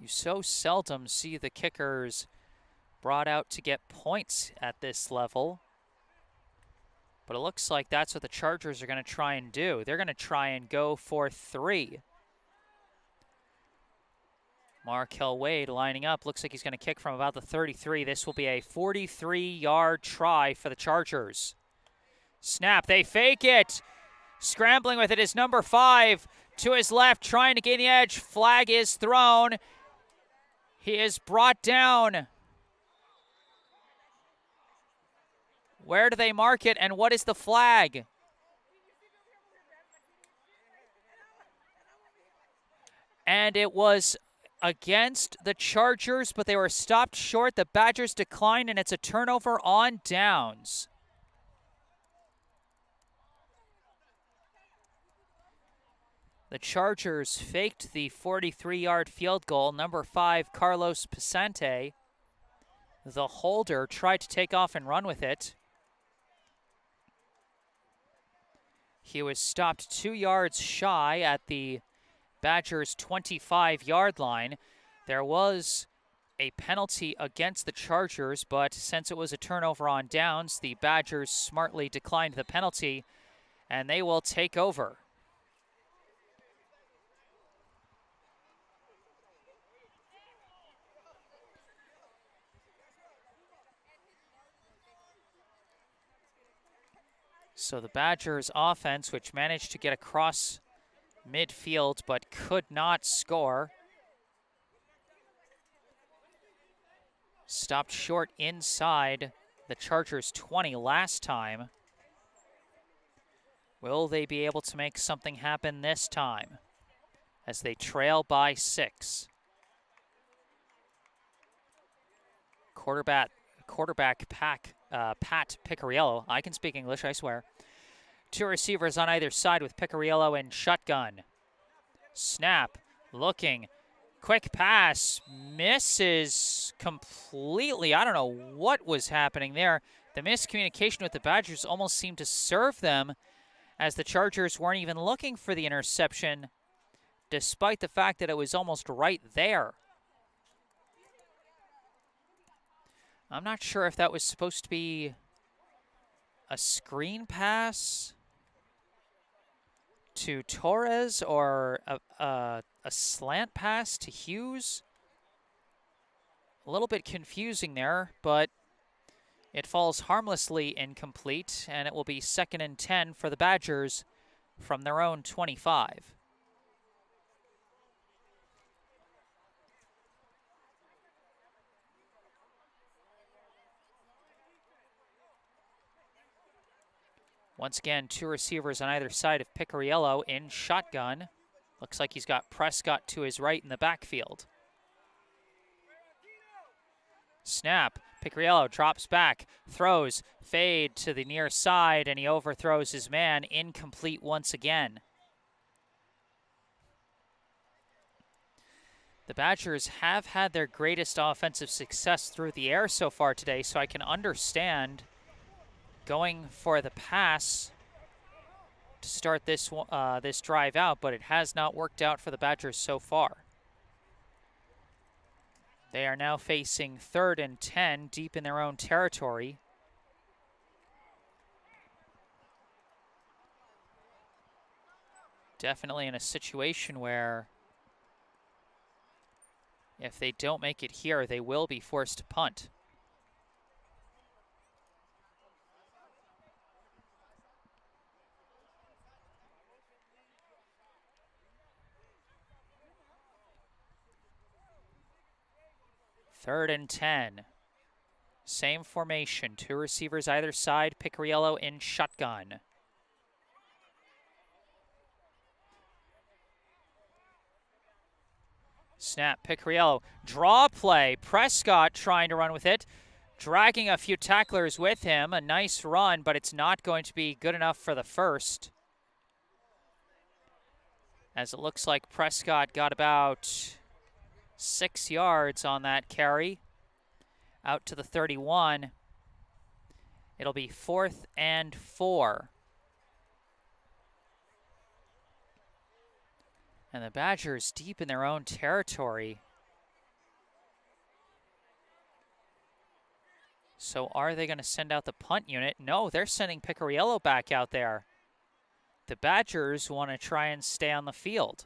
You so seldom see the kickers brought out to get points at this level. But it looks like that's what the Chargers are going to try and do. They're going to try and go for 3. Markel Wade lining up. Looks like he's going to kick from about the 33. This will be a 43-yard try for the Chargers. Snap, they fake it. Scrambling with it is number 5 to his left, trying to gain the edge. Flag is thrown. He is brought down. Where do they mark it, and what is the flag? And it was against the Chargers, but they were stopped short. The Badgers declined, and it's a turnover on downs. The Chargers faked the 43-yard field goal. Number 5, Carlos Picente, the holder, tried to take off and run with it. He was stopped 2 yards shy at the Badgers' 25-yard line. There was a penalty against the Chargers, but since it was a turnover on downs, the Badgers smartly declined the penalty, and they will take over. So the Badgers offense, which managed to get across midfield but could not score, stopped short inside the Chargers' 20 last time. Will they be able to make something happen this time as they trail by 6? Quarterback Pat Picariello. I can speak English, I swear. 2 receivers on either side with Picariello in shotgun. Snap, looking, quick pass, misses completely. I don't know what was happening there. The miscommunication with the Badgers almost seemed to serve them, as the Chargers weren't even looking for the interception, despite the fact that it was almost right there. I'm not sure if that was supposed to be a screen pass to Torres or a slant pass to Hughes. A little bit confusing there, but it falls harmlessly incomplete, and it will be 2nd and 10 for the Badgers from their own 25. Once again, 2 receivers on either side of Picariello in shotgun. Looks like he's got Prescott to his right in the backfield. Snap, Picariello drops back, throws, fade to the near side, and he overthrows his man. Incomplete once again. The Badgers have had their greatest offensive success through the air so far today, so I can understand going for the pass to start this drive out, but it has not worked out for the Badgers so far. They are now facing 3rd and 10 deep in their own territory. Definitely in a situation where if they don't make it here, they will be forced to punt. Third and 10. Same formation. 2 receivers either side. Picariello in shotgun. Snap, Picariello. Draw play. Prescott trying to run with it. Dragging a few tacklers with him. A nice run, but it's not going to be good enough for the first, as it looks like Prescott got about 6 yards on that carry. Out to the 31. It'll be 4th and 4. And the Badgers deep in their own territory. So are they going to send out the punt unit? No, they're sending Picariello back out there. The Badgers want to try and stay on the field.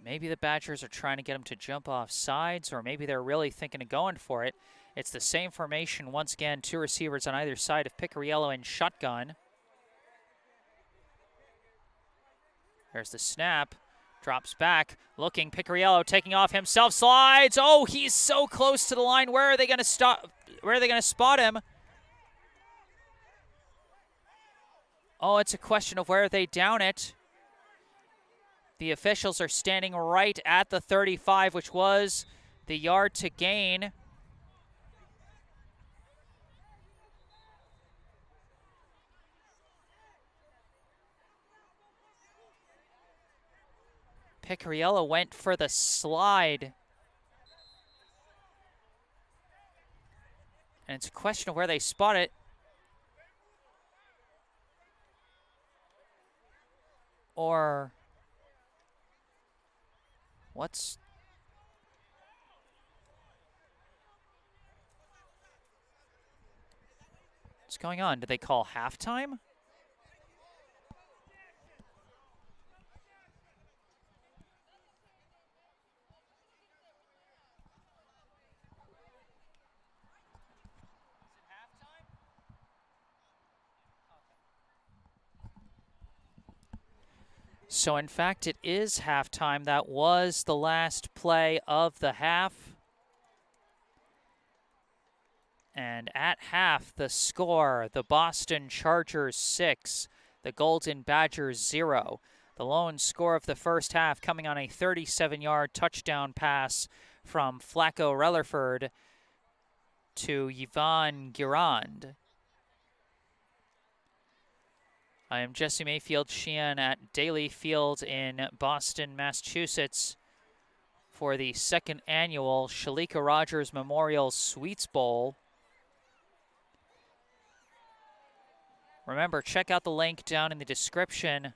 Maybe the Badgers are trying to get him to jump off sides, or maybe they're really thinking of going for it. It's the same formation once again, 2 receivers on either side of Picariello in shotgun. There's the snap, drops back, looking, Picariello taking off himself, slides. Oh, he's so close to the line. Where are they going to stop? Where are they going to spot him? Oh, it's a question of where they down it. The officials are standing right at the 35, which was the yard to gain. Picariello went for the slide. And it's a question of where they spot it. Or what's... What's going on? Did they call halftime? So in fact, it is halftime. That was the last play of the half. And at half, the score, the Boston Chargers 6, the Golden Badgers 0. The lone score of the first half coming on a 37-yard touchdown pass from Flacco Rellerford to Yvonne Girand. I am Jesse Mayfield Sheehan at Daly Field in Boston, Massachusetts for the second annual Shalika Rogers Memorial Sweets Bowl. Remember, check out the link down in the description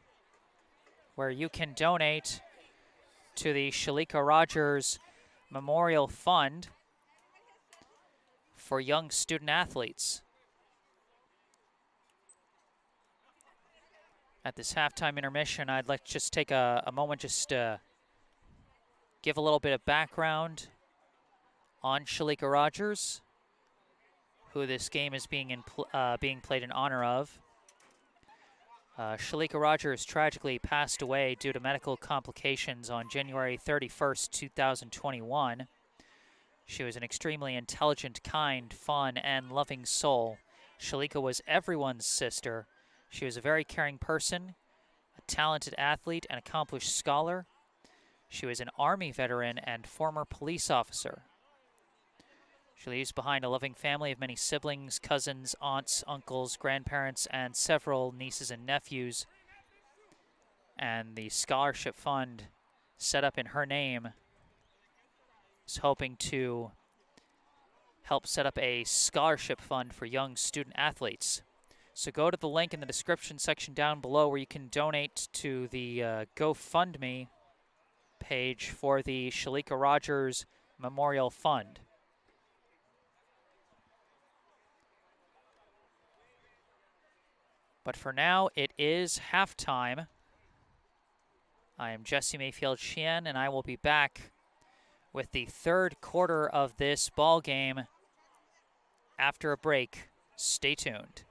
where you can donate to the Shalika Rogers Memorial Fund for young student athletes. At this halftime intermission, I'd like to just take a moment just to give a little bit of background on Shalika Rogers, who this game is being played in honor of. Shalika Rogers tragically passed away due to medical complications on January 31st, 2021. She was an extremely intelligent, kind, fun, and loving soul. Shalika was everyone's sister. She was a very caring person, a talented athlete, and accomplished scholar. She was an Army veteran and former police officer. She leaves behind a loving family of many siblings, cousins, aunts, uncles, grandparents, and several nieces and nephews. And the scholarship fund set up in her name is hoping to help set up a scholarship fund for young student athletes. So go to the link in the description section down below where you can donate to the GoFundMe page for the Shalika Rogers Memorial Fund. But for now, it is halftime. I am Jesse Mayfield Sheehan, and I will be back with the third quarter of this ball game after a break. Stay tuned.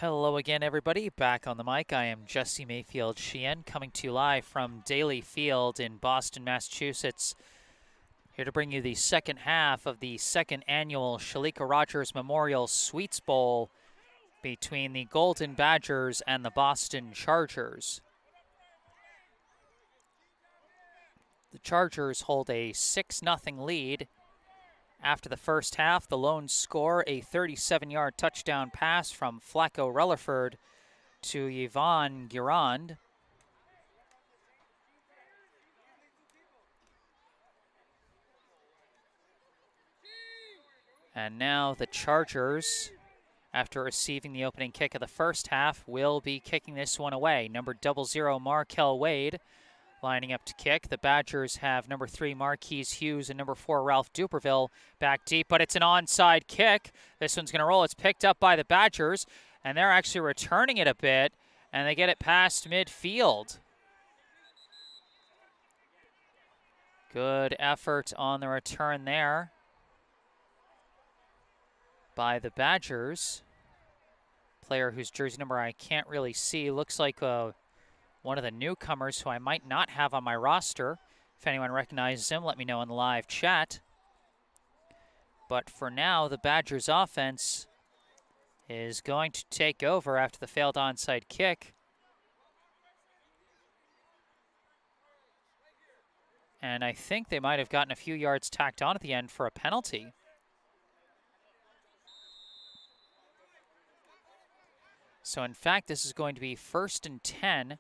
Hello again, everybody. Back on the mic, I am Jesse Mayfield Sheehan, coming to you live from Daly Field in Boston, Massachusetts. Here to bring you the second half of the second annual Shalika Rogers Memorial Sweets Bowl between the Golden Badgers and the Boston Chargers. The Chargers hold a 6-0 lead. After the first half, the lone score, a 37-yard touchdown pass from Flacco Relaford to Yvonne Girand. And now the Chargers, after receiving the opening kick of the first half, will be kicking this one away. Number 00, Markel Wade, lining up to kick. The Badgers have number 3, Marquise Hughes, and number 4, Ralph Duperville back deep, but it's an onside kick. This one's going to roll. It's picked up by the Badgers, and they're actually returning it a bit, and they get it past midfield. Good effort on the return there by the Badgers. Player whose jersey number I can't really see. Looks like one of the newcomers who I might not have on my roster. If anyone recognizes him, let me know in the live chat. But for now, the Badgers offense is going to take over after the failed onside kick. And I think they might have gotten a few yards tacked on at the end for a penalty. So in fact, this is going to be 1st and 10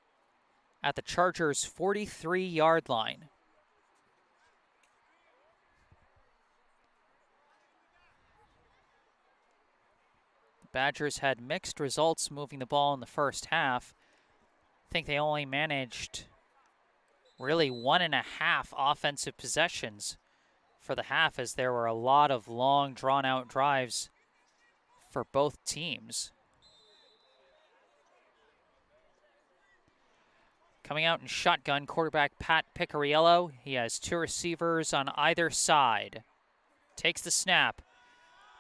at the Chargers' 43-yard line. The Badgers had mixed results moving the ball in the first half. I think they only managed really 1.5 offensive possessions for the half, as there were a lot of long, drawn-out drives for both teams. Coming out in shotgun, quarterback Pat Picariello. He has 2 receivers on either side. Takes the snap.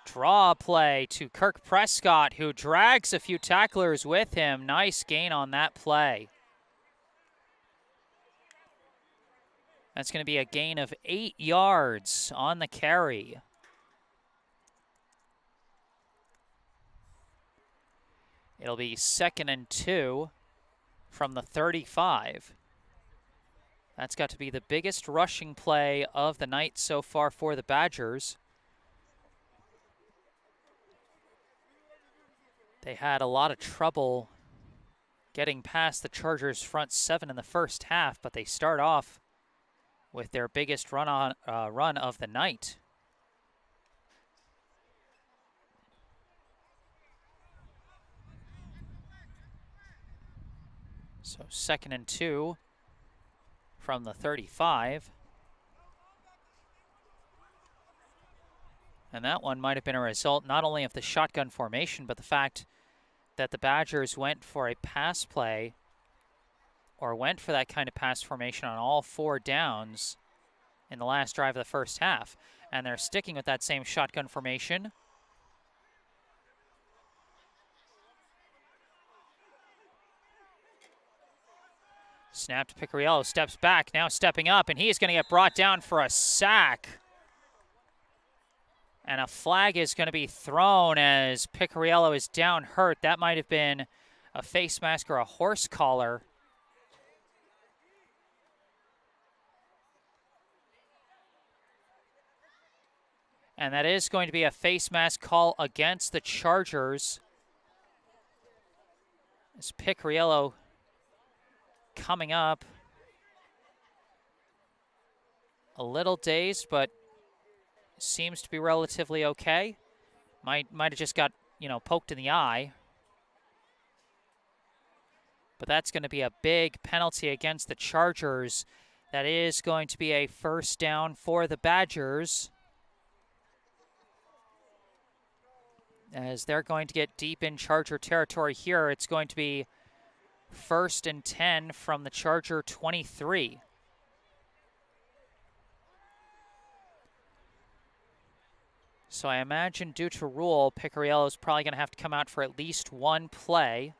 Draw play to Kirk Prescott, who drags a few tacklers with him. Nice gain on that play. That's going to be a gain of 8 yards on the carry. It'll be 2nd and 2. From the 35. That's got to be the biggest rushing play of the night so far for the Badgers. They had a lot of trouble getting past the Chargers' front 7 in the first half, but they start off with their biggest run of the night. So 2nd and 2 from the 35. And that one might have been a result not only of the shotgun formation, but the fact that the Badgers went for a pass play, or went for that kind of pass formation on all 4 downs in the last drive of the first half. And they're sticking with that same shotgun formation. Snap to Picariello, steps back, now stepping up, and he's going to get brought down for a sack. And a flag is going to be thrown as Picariello is down hurt. That might have been a face mask or a horse collar. And that is going to be a face mask call against the Chargers. As Picariello coming up a little dazed, but seems to be relatively okay. Might have just got, poked in the eye. But that's going to be a big penalty against the Chargers. That is going to be a 1st down for the Badgers, as they're going to get deep in Charger territory here. It's going to be 1st and 10 from the Charger 23. So I imagine due to rule, Picariello is probably going to have to come out for at least one play,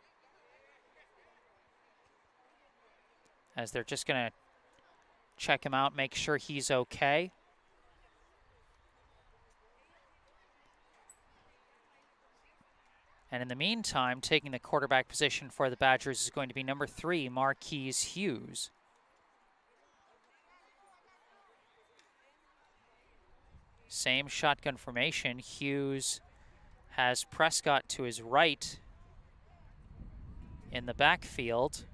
as they're just going to check him out, make sure he's okay. And in the meantime, taking the quarterback position for the Badgers is going to be number 3, Marquise Hughes. Same shotgun formation. Hughes has Prescott to his right in the backfield.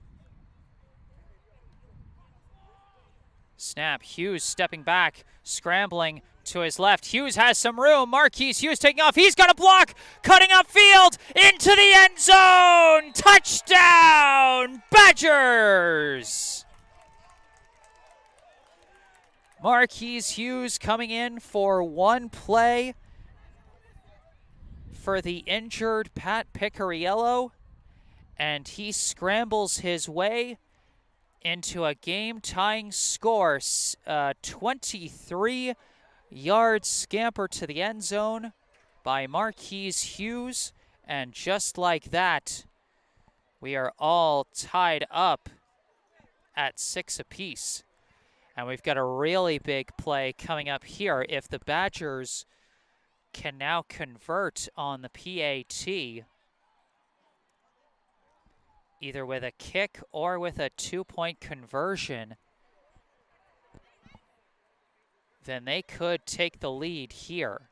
Snap. Hughes stepping back, scrambling to his left. Hughes has some room. Marquise Hughes taking off. He's got a block, cutting upfield into the end zone. Touchdown, Badgers! Marquise Hughes coming in for one play for the injured Pat Picariello, and he scrambles his way into a game-tying score. 23-yard scamper to the end zone by Marquise Hughes, and just like that, we are all tied up at 6 apiece. And we've got a really big play coming up here. If the Badgers can now convert on the PAT, either with a kick or with a 2-point conversion, then they could take the lead here.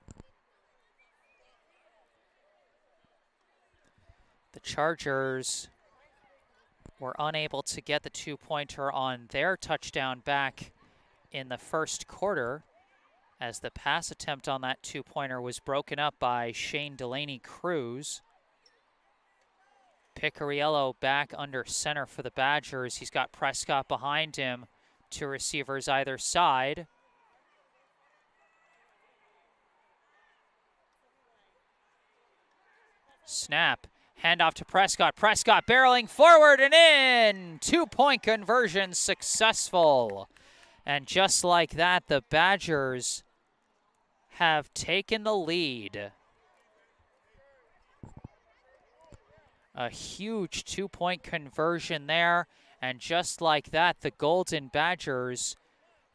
The Chargers were unable to get the 2-pointer on their touchdown back in the first quarter, as the pass attempt on that 2-pointer was broken up by Shane Delaney Cruz. Picariello back under center for the Badgers. He's got Prescott behind him, 2 receivers either side. Snap. Handoff to Prescott. Prescott barreling forward and in. 2-point conversion successful. And just like that, the Badgers have taken the lead. A huge 2-point conversion there. And just like that, the Golden Badgers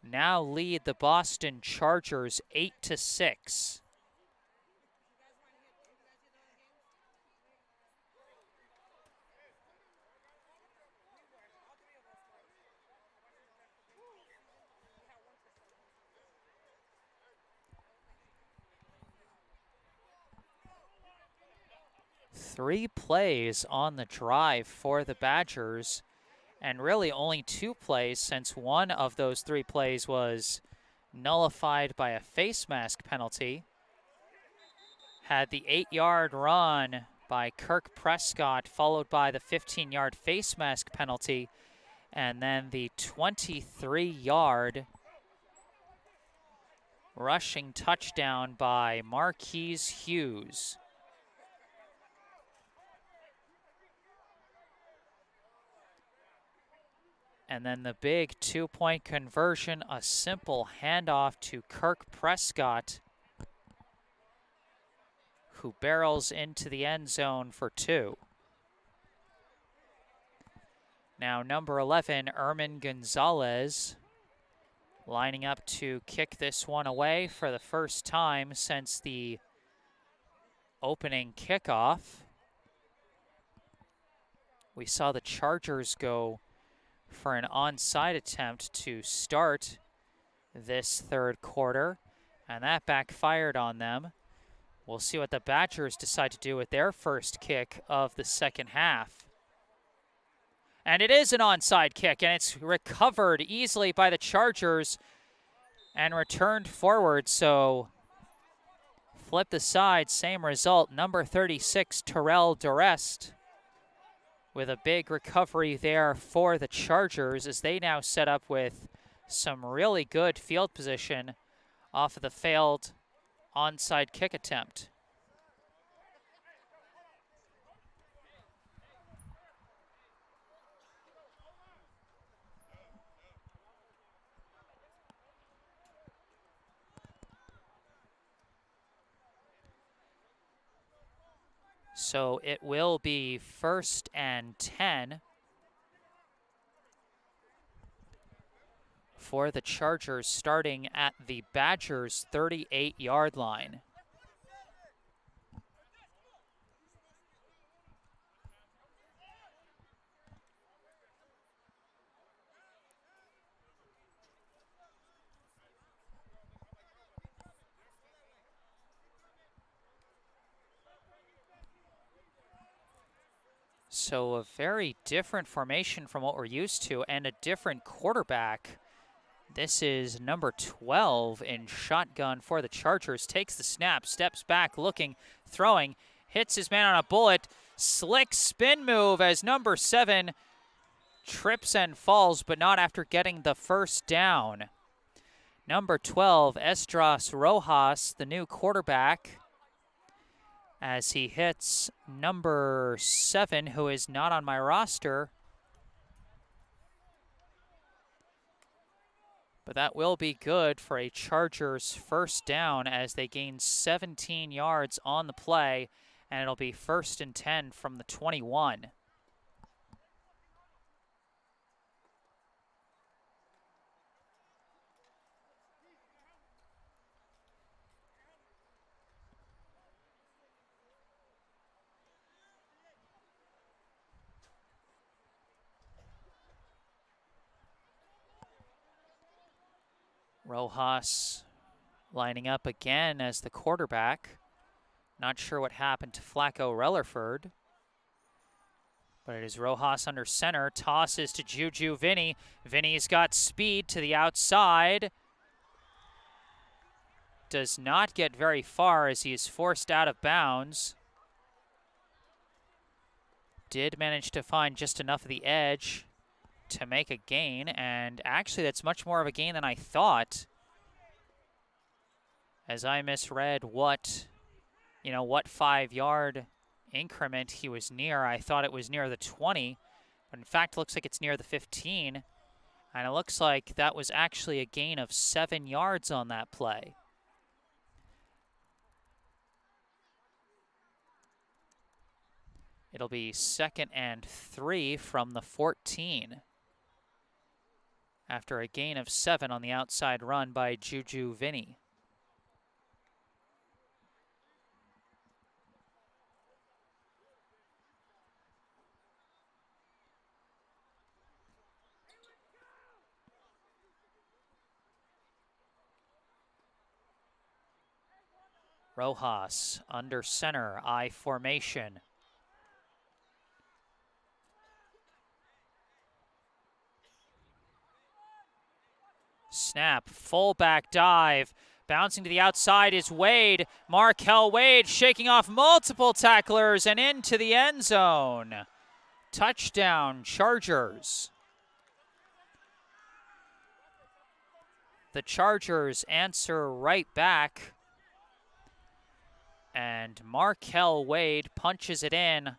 now lead the Boston Chargers 8-6. Three plays on the drive for the Badgers, and really only 2 plays, since one of those 3 plays was nullified by a face mask penalty. Had the 8-yard run by Kirk Prescott, followed by the 15-yard face mask penalty, and then the 23-yard rushing touchdown by Marquise Hughes. And then the big 2-point conversion, a simple handoff to Kirk Prescott, who barrels into the end zone for 2. Now number 11, Erman Gonzalez, lining up to kick this one away for the first time since the opening kickoff. We saw the Chargers go for an onside attempt to start this third quarter, and that backfired on them. We'll see what the Badgers decide to do with their first kick of the second half. And it is an onside kick, and it's recovered easily by the Chargers and returned forward. So flip the side, same result. Number 36, Terrell Durest, with a big recovery there for the Chargers, as they now set up with some really good field position off of the failed onside kick attempt. So it will be 1st and 10 for the Chargers, starting at the Badgers' 38-yard line. So a very different formation from what we're used to, and a different quarterback. This is number 12 in shotgun for the Chargers. Takes the snap, steps back, looking, throwing, hits his man on a bullet. Slick spin move as number 7 trips and falls, but not after getting the first down. Number 12, Esdras Rojas, the new quarterback, as he hits number 7, who is not on my roster. But that will be good for a Chargers first down as they gain 17 yards on the play, and it'll be 1st and 10 from the 21. Rojas lining up again as the quarterback. Not sure what happened to Flacco Rellerford. But it is Rojas under center. Tosses to Juju Vinny. Vinny's got speed to the outside. Does not get very far as he is forced out of bounds. Did manage to find just enough of the edge to make a gain, and actually that's much more of a gain than I thought, as I misread what 5-yard increment he was near. I thought it was near the 20, but in fact it looks like it's near the 15, and it looks like that was actually a gain of 7 yards on that play. It'll be 2nd and 3 from the 14. After a gain of 7 on the outside run by Juju Vinny. Rojas under center, I formation. Snap, fullback dive, bouncing to the outside is Wade. Markel Wade shaking off multiple tacklers and into the end zone. Touchdown, Chargers. The Chargers answer right back, and Markel Wade punches it in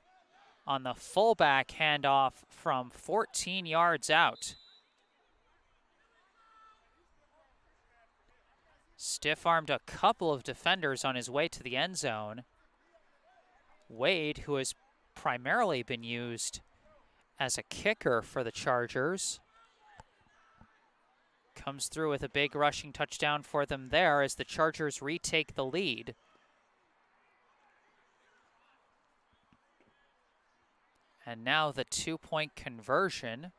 on the fullback handoff from 14 yards out. Stiff-armed a couple of defenders on his way to the end zone. Wade, who has primarily been used as a kicker for the Chargers, comes through with a big rushing touchdown for them there as the Chargers retake the lead. And now the 2-point conversion.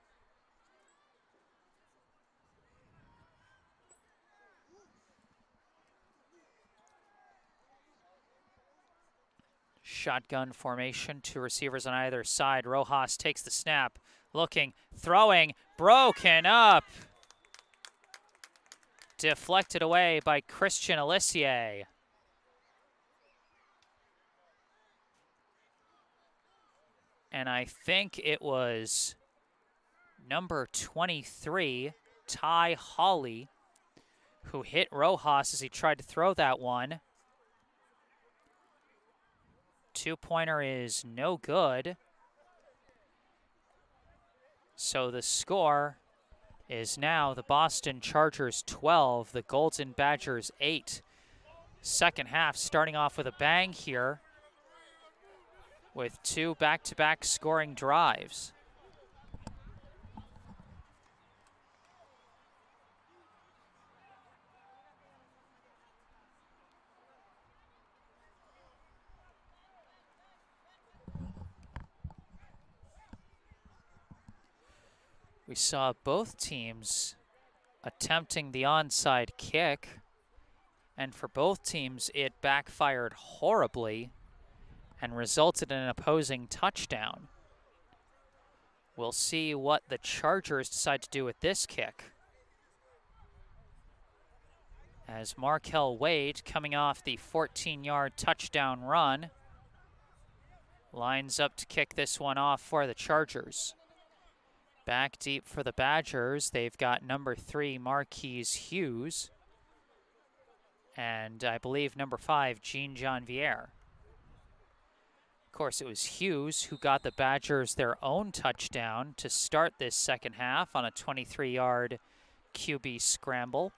Shotgun formation, 2 receivers on either side. Rojas takes the snap, looking, throwing, broken up. Deflected away by Christian Alissier. And I think it was number 23, Ty Hawley, who hit Rojas as he tried to throw that one. 2-pointer is no good. So the score is now the Boston Chargers 12, the Golden Badgers 8. Second half starting off with a bang here. with 2 back-to-back scoring drives. We saw both teams attempting the onside kick, and for both teams it backfired horribly and resulted in an opposing touchdown. We'll see what the Chargers decide to do with this kick, as Markel Wade, coming off the 14-yard touchdown run, lines up to kick this one off for the Chargers. Back deep for the Badgers, they've got number 3, Marquise Hughes, and I believe number 5, Jean Janvier. Of course, it was Hughes who got the Badgers their own touchdown to start this second half on a 23-yard QB scramble.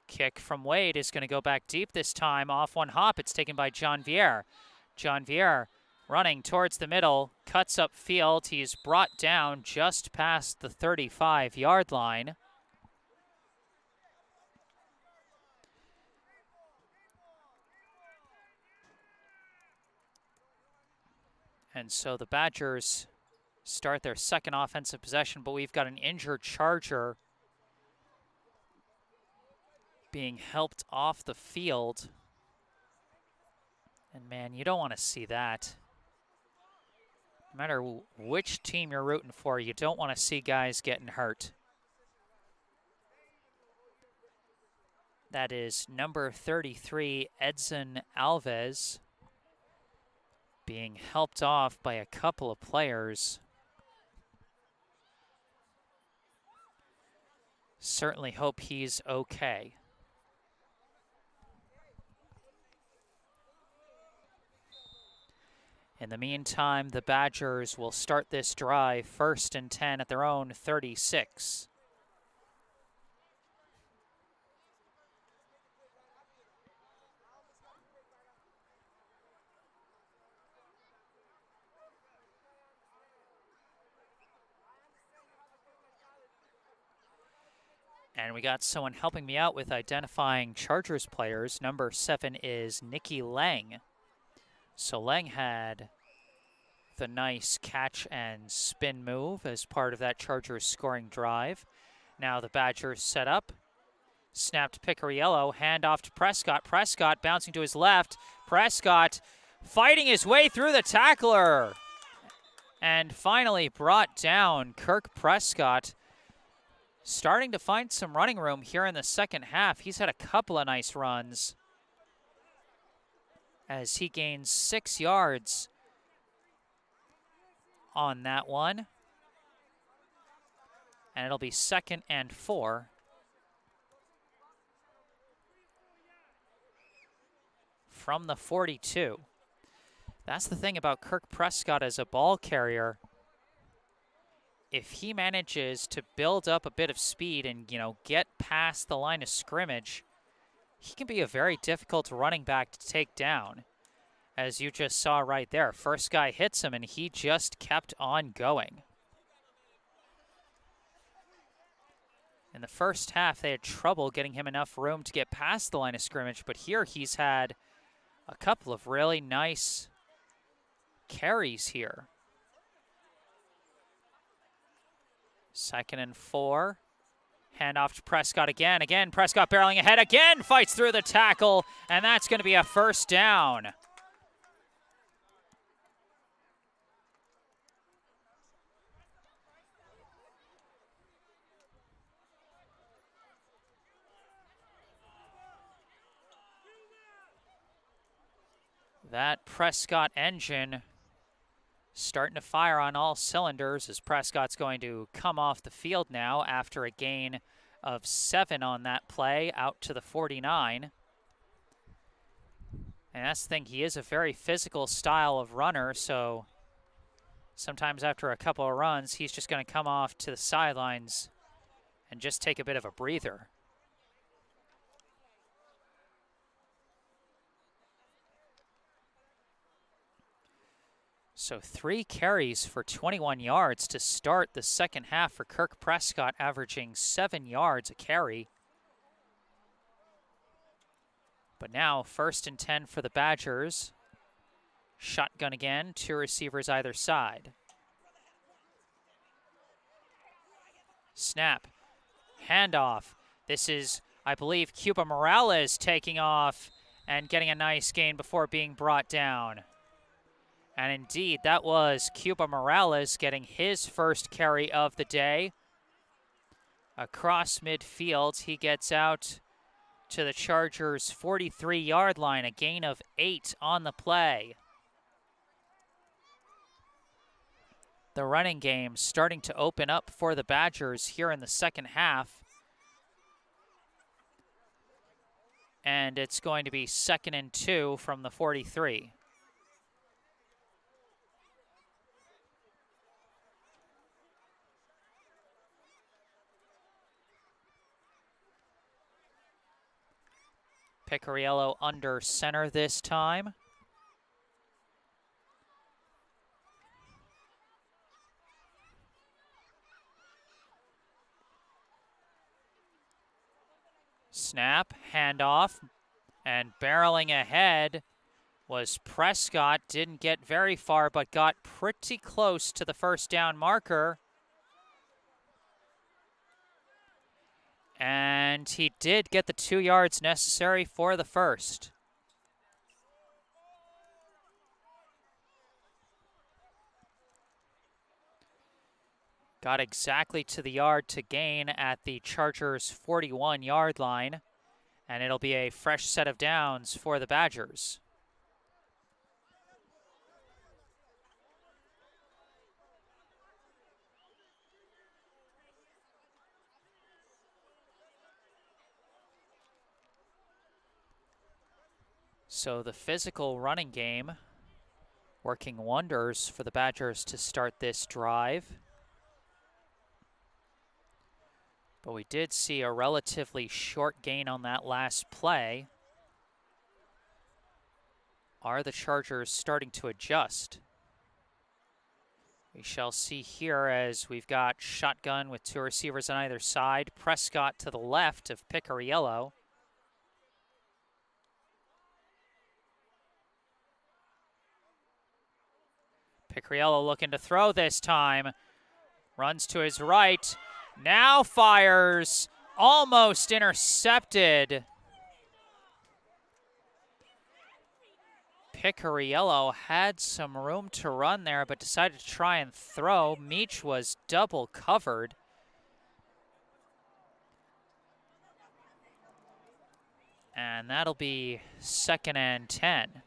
Kick from Wade is going to go back deep this time. Off one hop, it's taken by Janvier. Janvier running towards the middle, cuts up field. He's brought down just past the 35-yard line. And so the Badgers start their second offensive possession, but we've got an injured Charger being helped off the field. And man, you don't want to see that. No matter which team you're rooting for, you don't want to see guys getting hurt. That is number 33, Edson Alves, being helped off by a couple of players. Certainly hope he's okay. In the meantime, the Badgers will start this drive 1st and 10 at their own 36. And we got someone helping me out with identifying Chargers players. Number 7 is Nikki Lang. So Lang had the nice catch and spin move as part of that Chargers scoring drive. Now the Badgers set up. Snap to Picariello, handoff to Prescott. Prescott bouncing to his left. Prescott fighting his way through the tackler. And finally brought down. Kirk Prescott starting to find some running room here in the second half. He's had a couple of nice runs as he gains 6 yards on that one. And it'll be 2nd and 4. From the 42. That's the thing about Kirk Prescott as a ball carrier. If he manages to build up a bit of speed and, get past the line of scrimmage, he can be a very difficult running back to take down, as you just saw right there. First guy hits him, and he just kept on going. In the first half, they had trouble getting him enough room to get past the line of scrimmage, but here he's had a couple of really nice carries here. 2nd and 4. Handoff to Prescott again. Again, Prescott barreling ahead. Again, fights through the tackle, and that's going to be a 1st down. That Prescott engine starting to fire on all cylinders, as Prescott's going to come off the field now after a gain of 7 on that play out to the 49. And that's the thing, he is a very physical style of runner, so Sometimes after a couple of runs, he's just going to come off to the sidelines and just take a bit of a breather. So 3 carries for 21 yards to start the second half for Kirk Prescott, averaging 7 yards a carry. But now 1st and 10 for the Badgers. Shotgun again, 2 receivers either side. Snap, handoff. This is, I believe, Cuba Morales taking off and getting a nice gain before being brought down. And indeed, that was Cuba Morales getting his first carry of the day. Across midfield, he gets out to the Chargers' 43-yard line, a gain of 8 on the play. The running game starting to open up for the Badgers here in the second half. And it's going to be 2nd and 2 from the 43. Picariello under center this time. Snap, handoff, and barreling ahead was Prescott. Didn't get very far, but got pretty close to the first down marker. And he did get the 2 yards necessary for the first. Got exactly to the yard to gain at the Chargers' 41-yard line. And it'll be a fresh set of downs for the Badgers. So the physical running game working wonders for the Badgers to start this drive. But we did see a relatively short gain on that last play. Are the Chargers starting to adjust? We shall see here as we've got shotgun with 2 receivers on either side. Prescott to the left of Picariello. Picariello looking to throw this time. Runs to his right. Now fires. Almost intercepted. Picariello had some room to run there, but decided to try and throw. Meach was double covered. And that'll be 2nd and 10.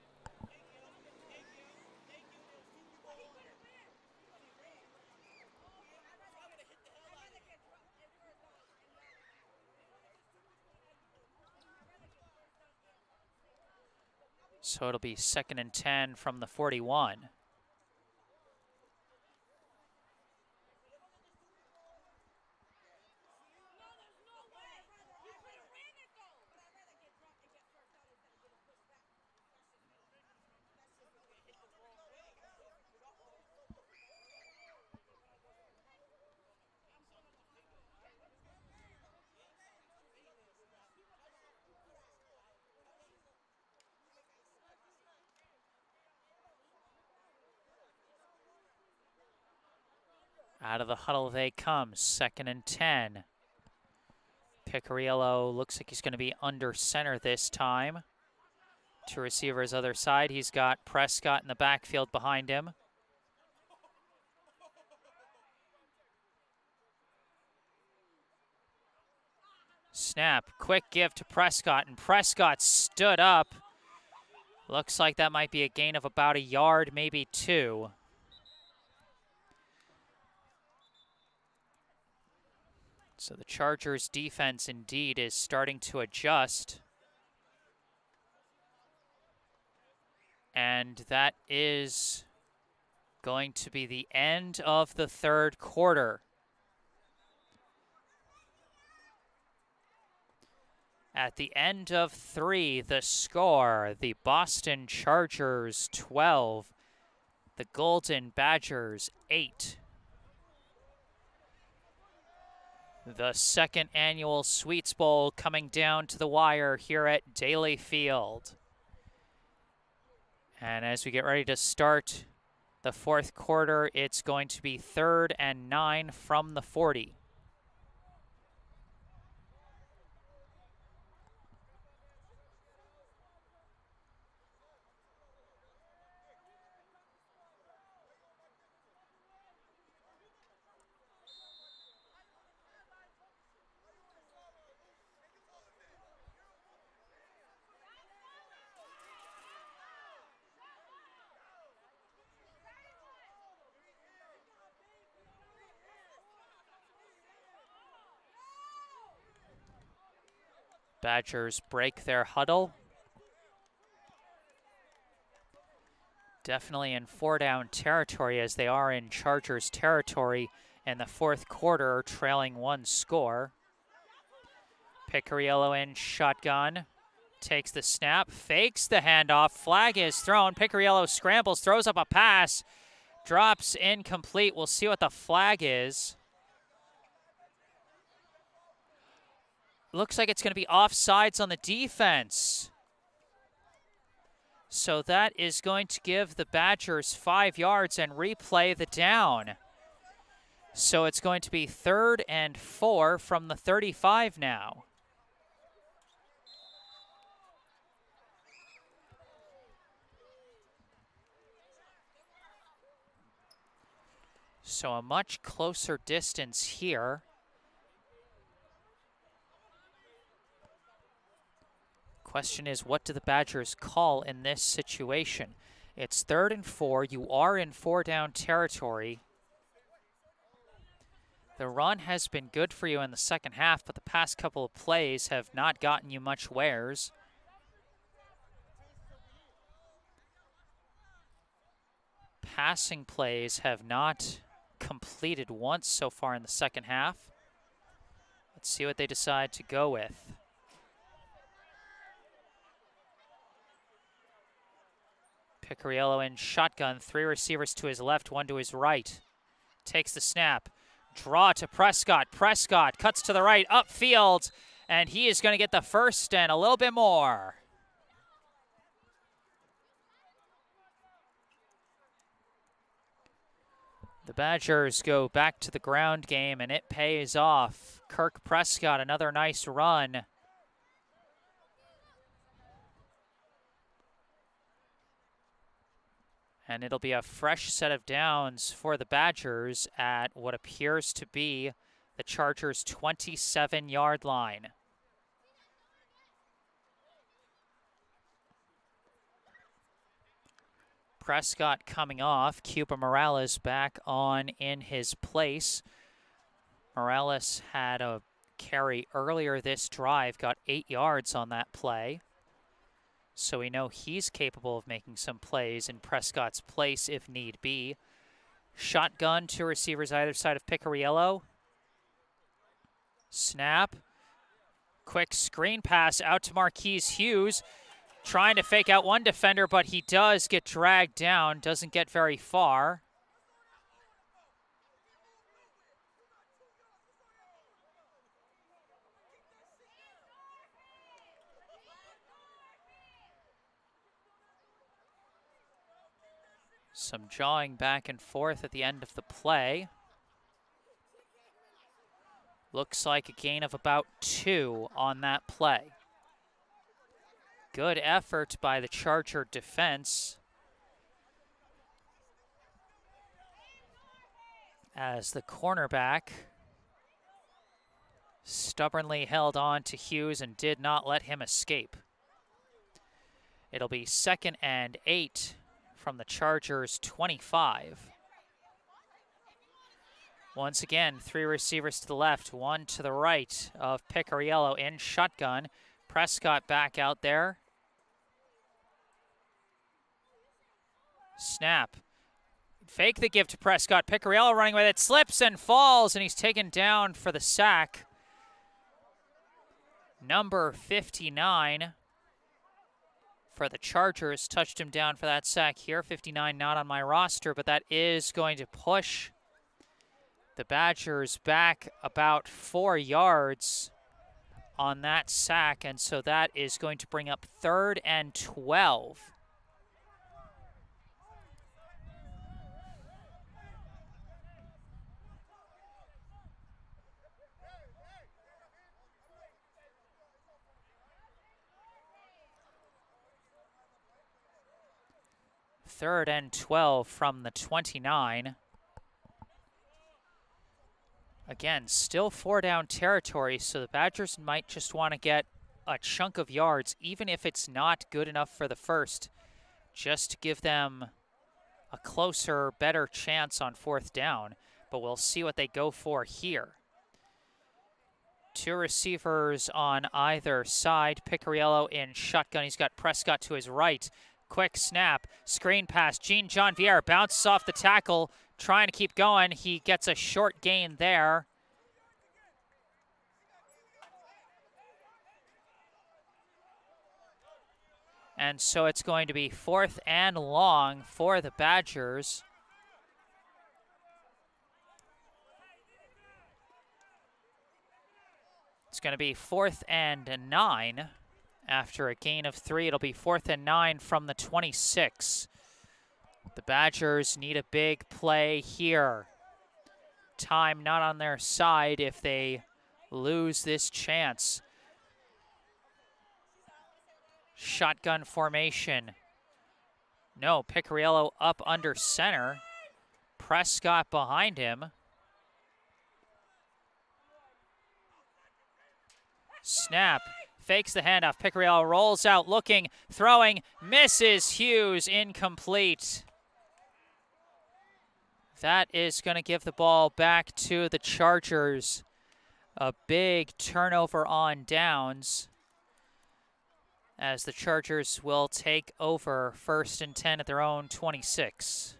So it'll be 2nd and 10 from the 41. Out of the huddle they come, 2nd and 10. Picariello looks like he's going to be under center this time. 2 receivers other side. He's got Prescott in the backfield behind him. Snap, quick give to Prescott, and Prescott stood up. Looks like that might be a gain of about 1 yard, maybe 2. So the Chargers defense indeed is starting to adjust. And that is Going to be the end of the third quarter. At the end of 3, the score, the Boston Chargers 12, the Golden Badgers 8. The second annual Sweets Bowl coming down to the wire here at Daly Field. And as we get ready to start the fourth quarter, it's going to be 3rd and 9 from the 40. Badgers break their huddle. Definitely in 4-down territory as they are in Chargers territory in the fourth quarter, trailing 1 score. Picariello in shotgun, takes the snap, fakes the handoff, flag is thrown. Picariello scrambles, throws up a pass, drops incomplete. We'll see what the flag is. Looks like it's going to be offsides on the defense. So that is going to give the Badgers 5 yards and replay the down. So it's going to be 3rd and 4 from the 35 now. So a much closer distance here. Question is, what do the Badgers call in this situation? It's 3rd and 4. You are in 4-down territory. The run has been good for you in the second half, but the past couple of plays have not gotten you much wares. Passing plays have not completed once so far in the second half. Let's see what they decide to go with. Picariello in shotgun, 3 receivers to his left, 1 to his right. Takes the snap, draw to Prescott. Prescott cuts to the right, upfield, and he is going to get the first and a little bit more. The Badgers go back to the ground game, and it pays off. Kirk Prescott, another nice run. And it'll be a fresh set of downs for the Badgers at what appears to be the Chargers' 27-yard line. Prescott coming off. Cuba Morales back on in his place. Morales had a carry earlier this drive, got 8 yards on that play. So we know he's capable of making some plays in Prescott's place if need be. Shotgun, 2 receivers either side of Picariello. Snap. Quick screen pass out to Marquise Hughes. Trying to fake out one defender, but he does get dragged down. Doesn't get very far. Some jawing back and forth at the end of the play. Looks like a gain of about 2 on that play. Good effort by the Charger defense, as the cornerback stubbornly held on to Hughes and did not let him escape. It'll be 2nd and 8 from the Chargers' 25. Once again, 3 receivers to the left, 1 to the right of Picariello in shotgun. Prescott back out there. Snap. Fake the give to Prescott. Picariello running with it, slips and falls, and he's taken down for the sack. Number 59 for the Chargers touched him down for that sack here. 59 not on my roster, but that is going to push the Badgers back about 4 yards on that sack, and so that is going to bring up 3rd and 12. Third and 12 from the 29. Again, still 4-down territory, so the Badgers might just want to get a chunk of yards, even if it's not good enough for the first, just to give them a closer, better chance on 4th down. But we'll see what they go for here. 2 receivers on either side. Picariello in shotgun. He's got Prescott to his right. Quick snap, screen pass. Jean-John Vieira bounces off the tackle, trying to keep going. He gets a short gain there. And so it's going to be 4th and long for the Badgers. It's going to be 4th and 9. After a gain of 3, it'll be 4th and 9 from the 26. The Badgers need a big play here. Time not on their side if they lose this chance. Shotgun formation. No, Picariello up under center. Prescott behind him. Snap. Fakes the handoff. Picariello rolls out, looking, throwing, misses. Hughes, incomplete. That is going to give the ball back to the Chargers. A big turnover on downs, as the Chargers will take over 1st and 10 at their own 26.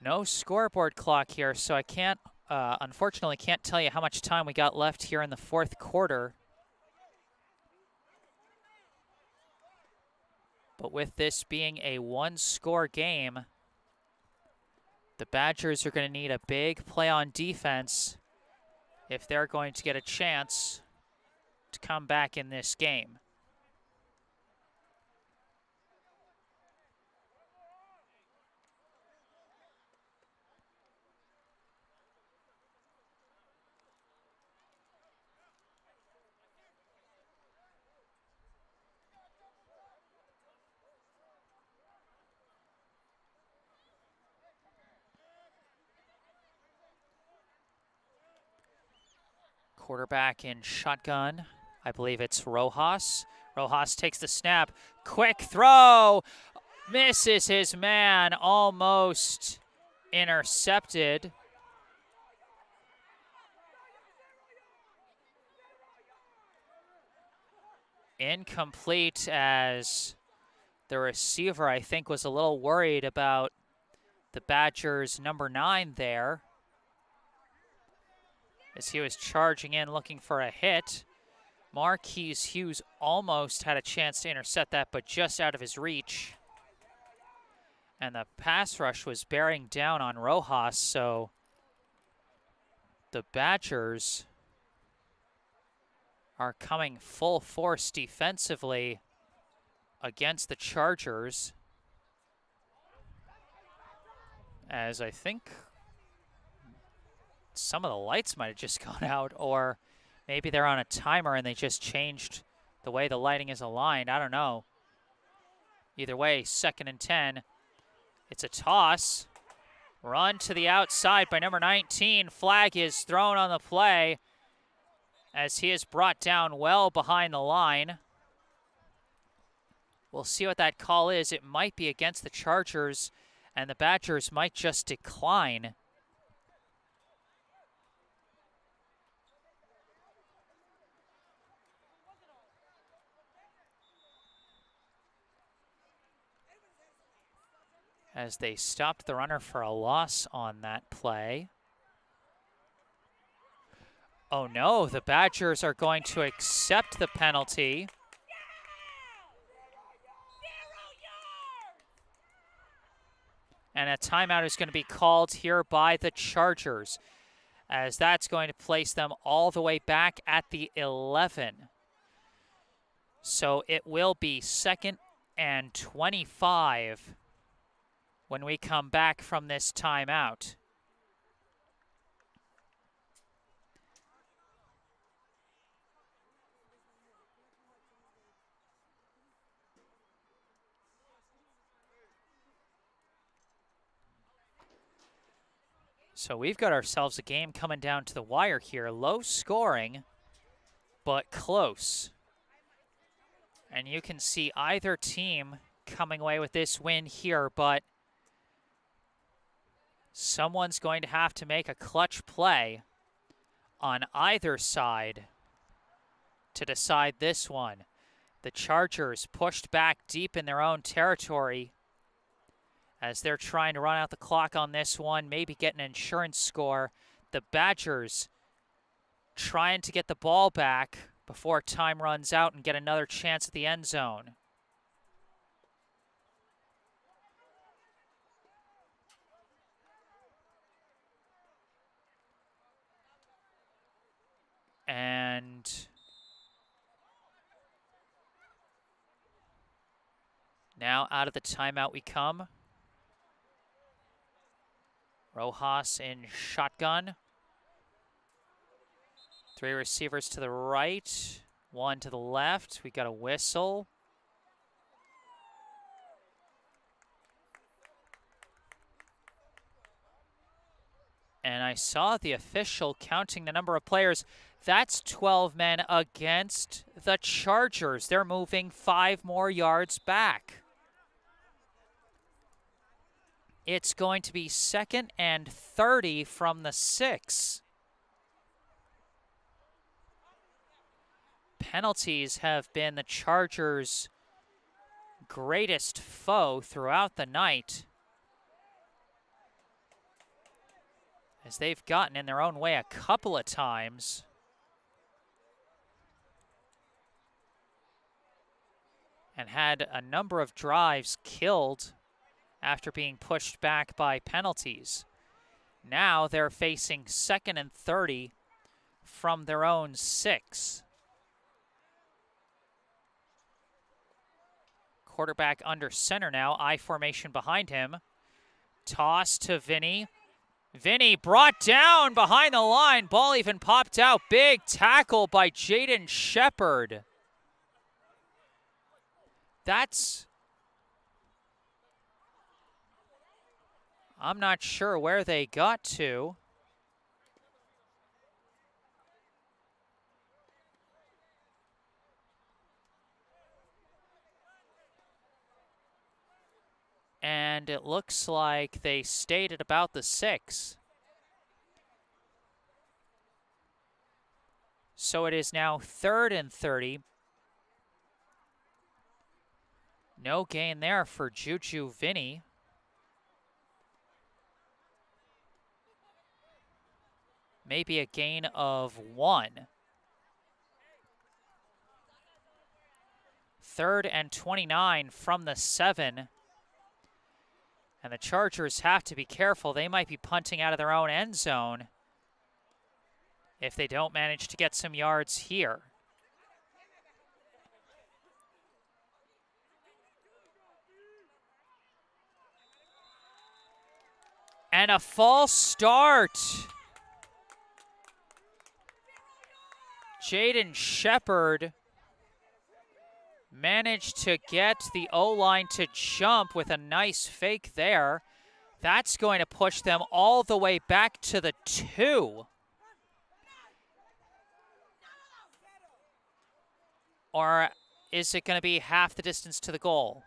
No scoreboard clock here, so I can't unfortunately can't tell you how much time we got left here in the 4th quarter. But with this being a 1-score game, the Badgers are going to need a big play on defense if they're going to get a chance to come back in this game. Quarterback in shotgun. I believe it's Rojas. Rojas takes the snap. Quick throw. Misses his man. Almost intercepted. Incomplete, as the receiver, I think, was a little worried about the Badgers' number 9 there, as he was charging in looking for a hit. Marquise Hughes almost had a chance to intercept that, but just out of his reach. And the pass rush was bearing down on Rojas, so the Badgers are coming full force defensively against the Chargers, as I think some of the lights might have just gone out, or maybe they're on a timer and they just changed the way the lighting is aligned. I don't know. Either way, 2nd and 10. It's a toss. Run to the outside by number 19. Flag is thrown on the play, as he is brought down well behind the line. We'll see what that call is. It might be against the Chargers, and the Badgers might just decline. as they stopped the runner for a loss on that play. Oh no, the Badgers are going to accept the penalty. And a timeout is going to be called here by the Chargers, as that's going to place them all the way back at the 11. So it will be 2nd and 25 when we come back from this timeout. So we've got ourselves a game coming down to the wire here. Low scoring, but close. And you can see either team coming away with this win here, but someone's going to have to make a clutch play on either side to decide this one. The Chargers pushed back deep in their own territory as they're trying to run out the clock on this one, maybe get an insurance score. The Badgers trying to get the ball back before time runs out and get another chance at the end zone. And now out of the timeout we come. Rojas in shotgun. 3 receivers to the right, 1 to the left. We got a whistle. And I saw the official counting the number of players. That's 12 men against the Chargers. They're moving 5 more yards back. It's going to be 2nd and 30 from the 6. Penalties have been the Chargers' greatest foe throughout the night, as they've gotten in their own way a couple of times. And had a number of drives killed after being pushed back by penalties. Now they're facing 2nd and 30 from their own 6. Quarterback under center now, I formation behind him. Toss to Vinny. Vinny brought down behind the line. Ball even popped out. Big tackle by Jaden Shepard. I'm not sure where they got to. And it looks like they stayed at about the 6. So it is now 3rd and 30. No gain there for Juju Vinny. Maybe a gain of 1. 3rd and 29 from the 7. And the Chargers have to be careful. They might be punting out of their own end zone if they don't manage to get some yards here. And a false start. Jaden Shepard managed to get the O-line to jump with a nice fake there. That's going to push them all the way back to the 2. Or is it going to be half the distance to the goal?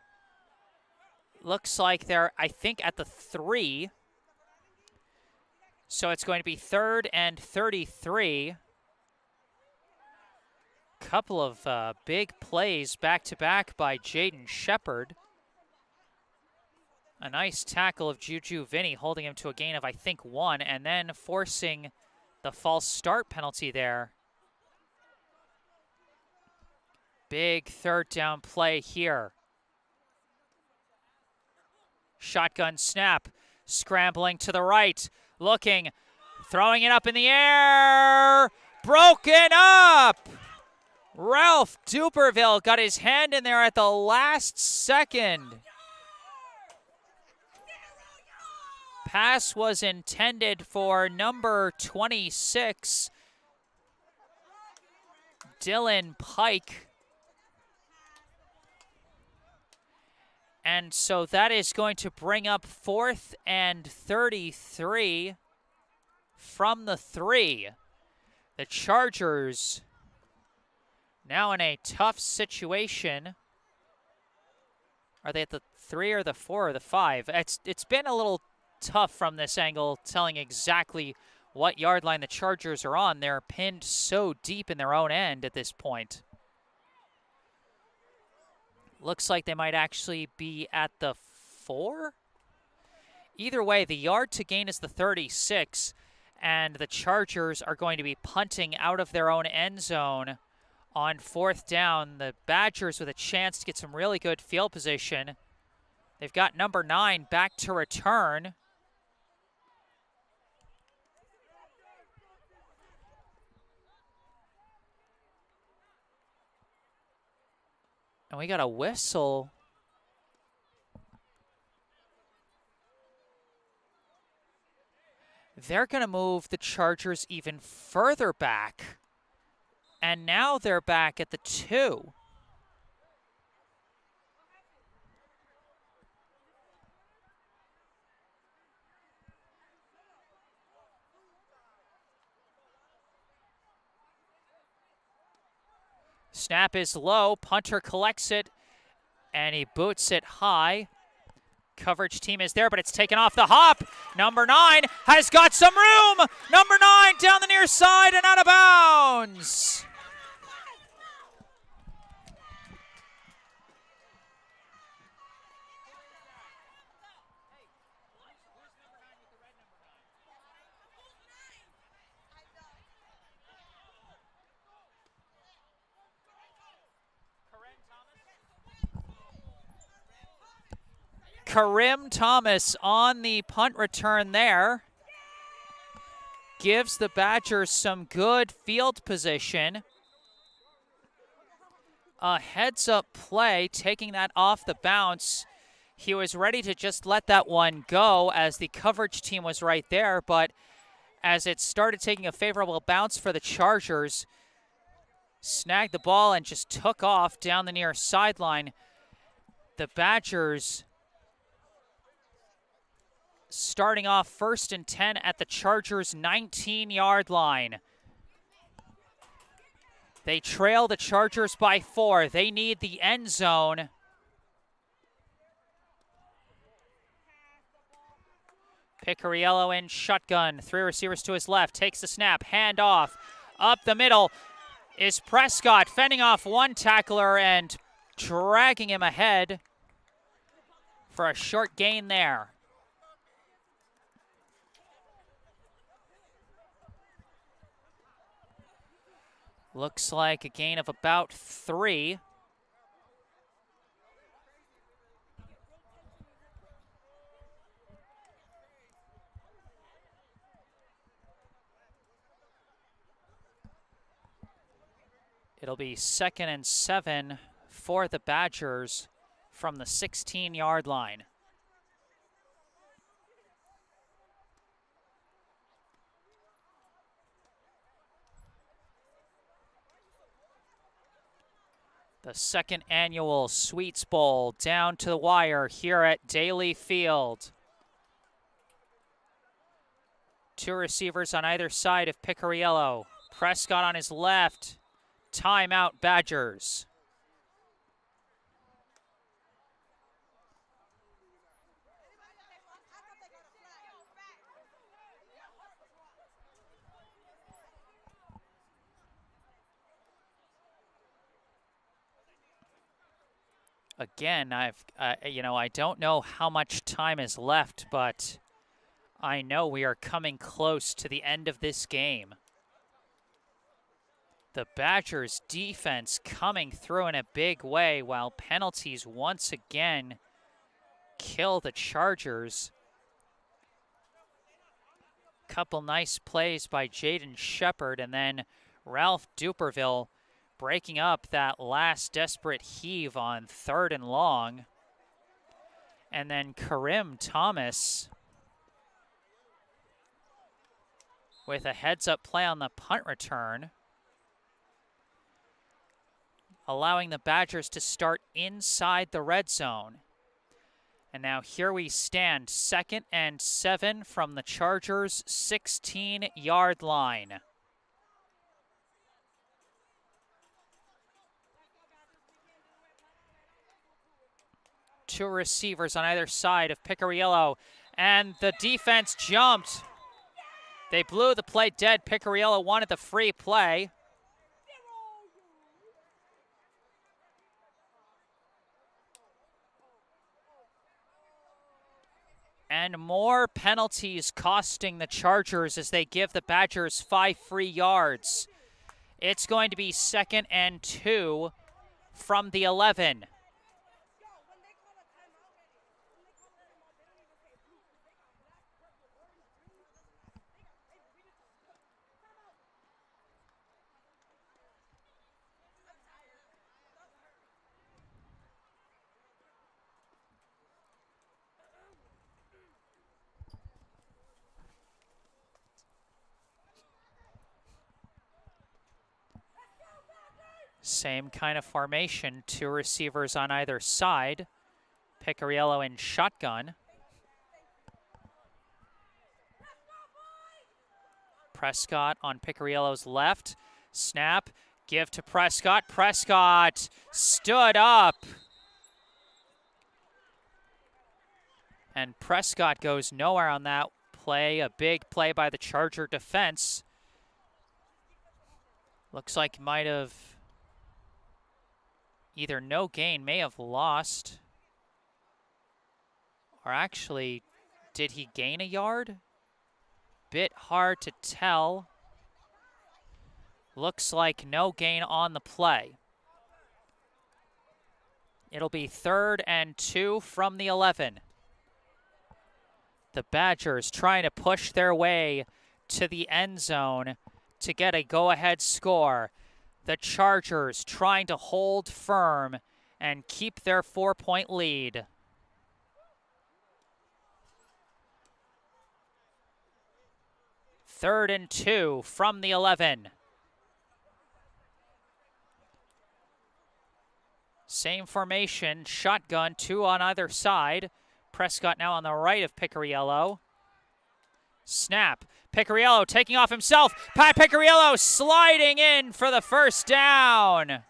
Looks like they're, I think, at the 3. So it's going to be 3rd and 33. Couple of big plays back-to-back by Jaden Shepard. A nice tackle of Juju Vinny, holding him to a gain of, I think, 1, and then forcing the false start penalty there. Big third down play here. Shotgun snap, scrambling to the right, looking, throwing it up in the air, broken up! Ralph Duperville got his hand in there at the last second. Pass was intended for number 26, Dylan Pike. And so that is going to bring up 4th and 33 from the 3. The Chargers now in a tough situation. Are they at the 3 or the 4 or the 5? It's been a little tough from this angle, telling exactly what yard line the Chargers are on. They're pinned so deep in their own end at this point. Looks like they might actually be at the 4. Either way, the yard to gain is the 36, and the Chargers are going to be punting out of their own end zone on 4th down. The Badgers with a chance to get some really good field position. They've got number 9 back to return. And we got a whistle. They're going to move the Chargers even further back. And now they're back at the 2. Snap is low. Punter collects it, and he boots it high. Coverage team is there, but it's taken off the hop. Number 9 has got some room. Number 9 down the near side and out of bounds. Karim Thomas on the punt return there. Gives the Badgers some good field position. A heads-up play, taking that off the bounce. He was ready to just let that one go as the coverage team was right there, but as it started taking a favorable bounce for the Chargers, snagged the ball and just took off down the near sideline. The Badgers starting off 1st and 10 at the Chargers' 19-yard line. They trail the Chargers by 4. They need the end zone. Picariello in shotgun. 3 receivers to his left. Takes the snap. Hand off. Up the middle is Prescott, fending off one tackler and dragging him ahead for a short gain there. Looks like a gain of about 3. It'll be 2nd and 7 for the Badgers from the 16-yard line. The 2nd annual Sweets Bowl down to the wire here at Daly Field. 2 receivers on either side of Picariello. Prescott on his left. Timeout Badgers. Again, I don't know how much time is left, but I know we are coming close to the end of this game. The Badgers defense coming through in a big way, while penalties once again kill the Chargers. Couple nice plays by Jaden Shepard, and then Ralph Duperville breaking up that last desperate heave on 3rd and long. And then Karim Thomas with a heads-up play on the punt return, allowing the Badgers to start inside the red zone. And now here we stand, 2nd and 7 from the Chargers' 16-yard line. Two receivers on either side of Picariello, and the defense jumped. They blew the play dead. Picariello wanted the free play. And more penalties costing the Chargers as they give the Badgers 5 free yards. It's going to be 2nd and 2 from the 11. Same kind of formation, 2 receivers on either side. Picariello in shotgun. Prescott on Picariello's left. Snap, give to Prescott. Prescott stood up. And Prescott goes nowhere on that play. A big play by the Charger defense. Looks like he might have either no gain, may have lost. Or actually, did he gain a yard? Bit hard to tell. Looks like no gain on the play. It'll be 3rd and 2 from the 11. The Badgers trying to push their way to the end zone to get a go-ahead score. The Chargers trying to hold firm and keep their 4-point lead. Third and 2 from the 11. Same formation, shotgun, 2 on either side. Prescott now on the right of Picariello. Snap. Picariello taking off himself. Pat Picariello sliding in for the first down.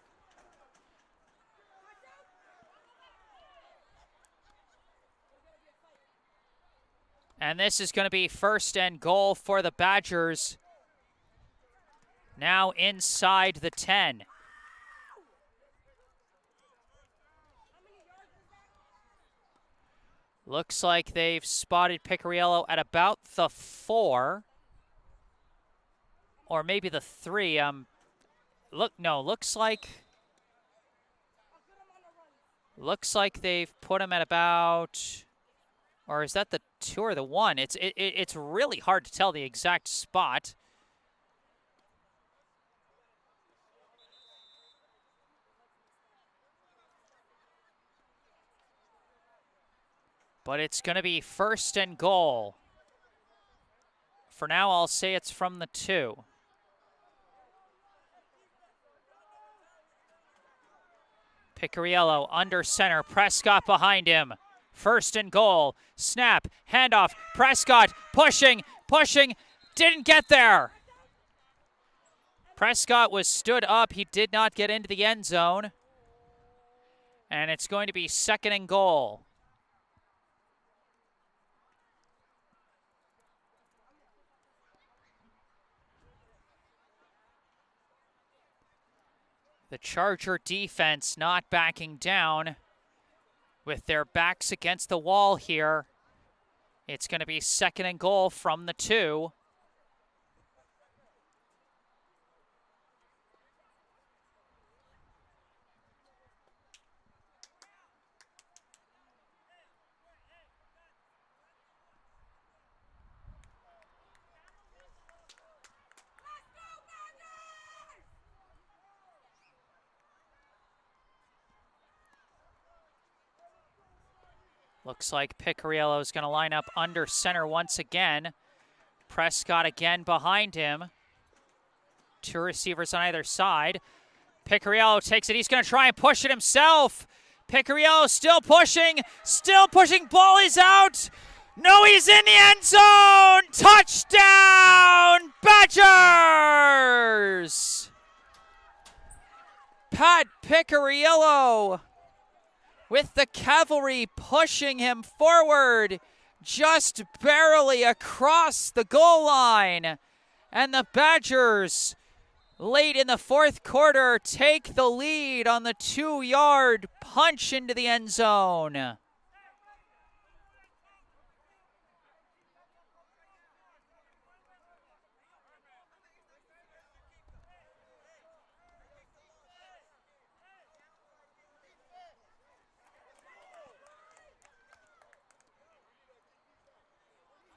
And this is going to be 1st and goal for the Badgers. Now inside the 10. Looks like they've spotted Picariello at about the 4. Or maybe the 3. Looks like they've put him at about, or is that the 2 or the 1? It's really hard to tell the exact spot. But it's going to be 1st and goal. For now, I'll say it's from the 2. Picariello under center. Prescott behind him. 1st and goal. Snap. Handoff. Prescott pushing. Didn't get there. Prescott was stood up. He did not get into the end zone. And it's going to be 2nd and goal. The Charger defense not backing down with their backs against the wall here. It's going to be 2nd and goal from the 2. Looks like Picariello is going to line up under center once again. Prescott again behind him. 2 receivers on either side. Picariello takes it. He's going to try and push it himself. Picariello still pushing. Ball is out. No, he's in the end zone. Touchdown, Badgers! Pat Picariello with the cavalry pushing him forward just barely across the goal line. And the Badgers, late in the 4th quarter, take the lead on the 2-yard punch into the end zone.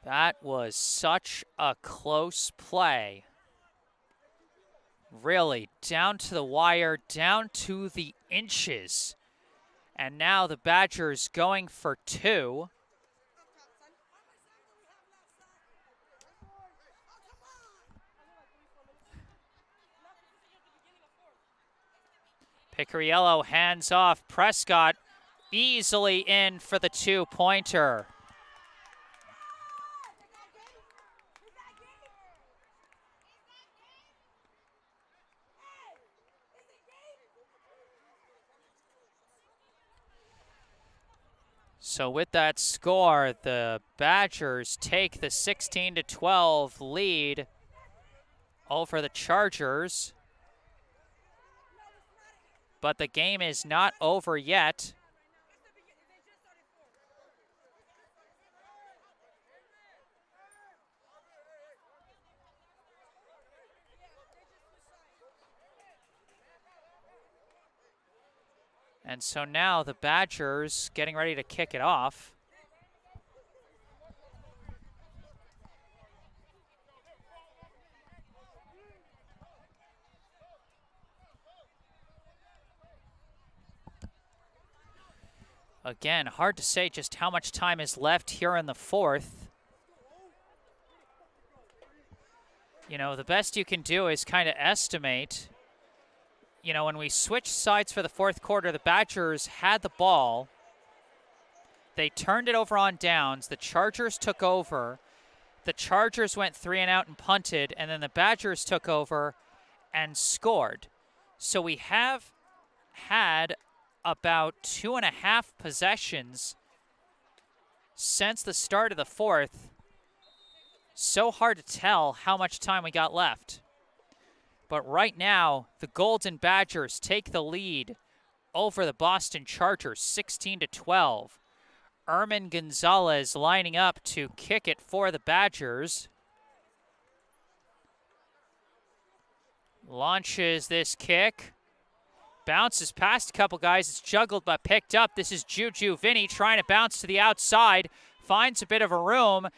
That was such a close play. Really, down to the wire, down to the inches. And now the Badgers going for 2. Picariello hands off. Prescott easily in for the 2-pointer. So with that score, the Badgers take the 16-12 lead over the Chargers. But the game is not over yet. And so now the Badgers getting ready to kick it off. Again, hard to say just how much time is left here in the 4th. You know, the best you can do is kind of estimate. You know, when we switched sides for the 4th quarter, the Badgers had the ball. They turned it over on downs. The Chargers took over. The Chargers went 3 and out and punted, and then the Badgers took over and scored. So we have had about 2.5 possessions since the start of the 4th. So hard to tell how much time we got left. But right now, the Golden Badgers take the lead over the Boston Chargers, 16-12. Erman Gonzalez lining up to kick it for the Badgers. Launches this kick. Bounces past a couple guys. It's juggled but picked up. This is Juju Vinny trying to bounce to the outside. Finds a bit of a room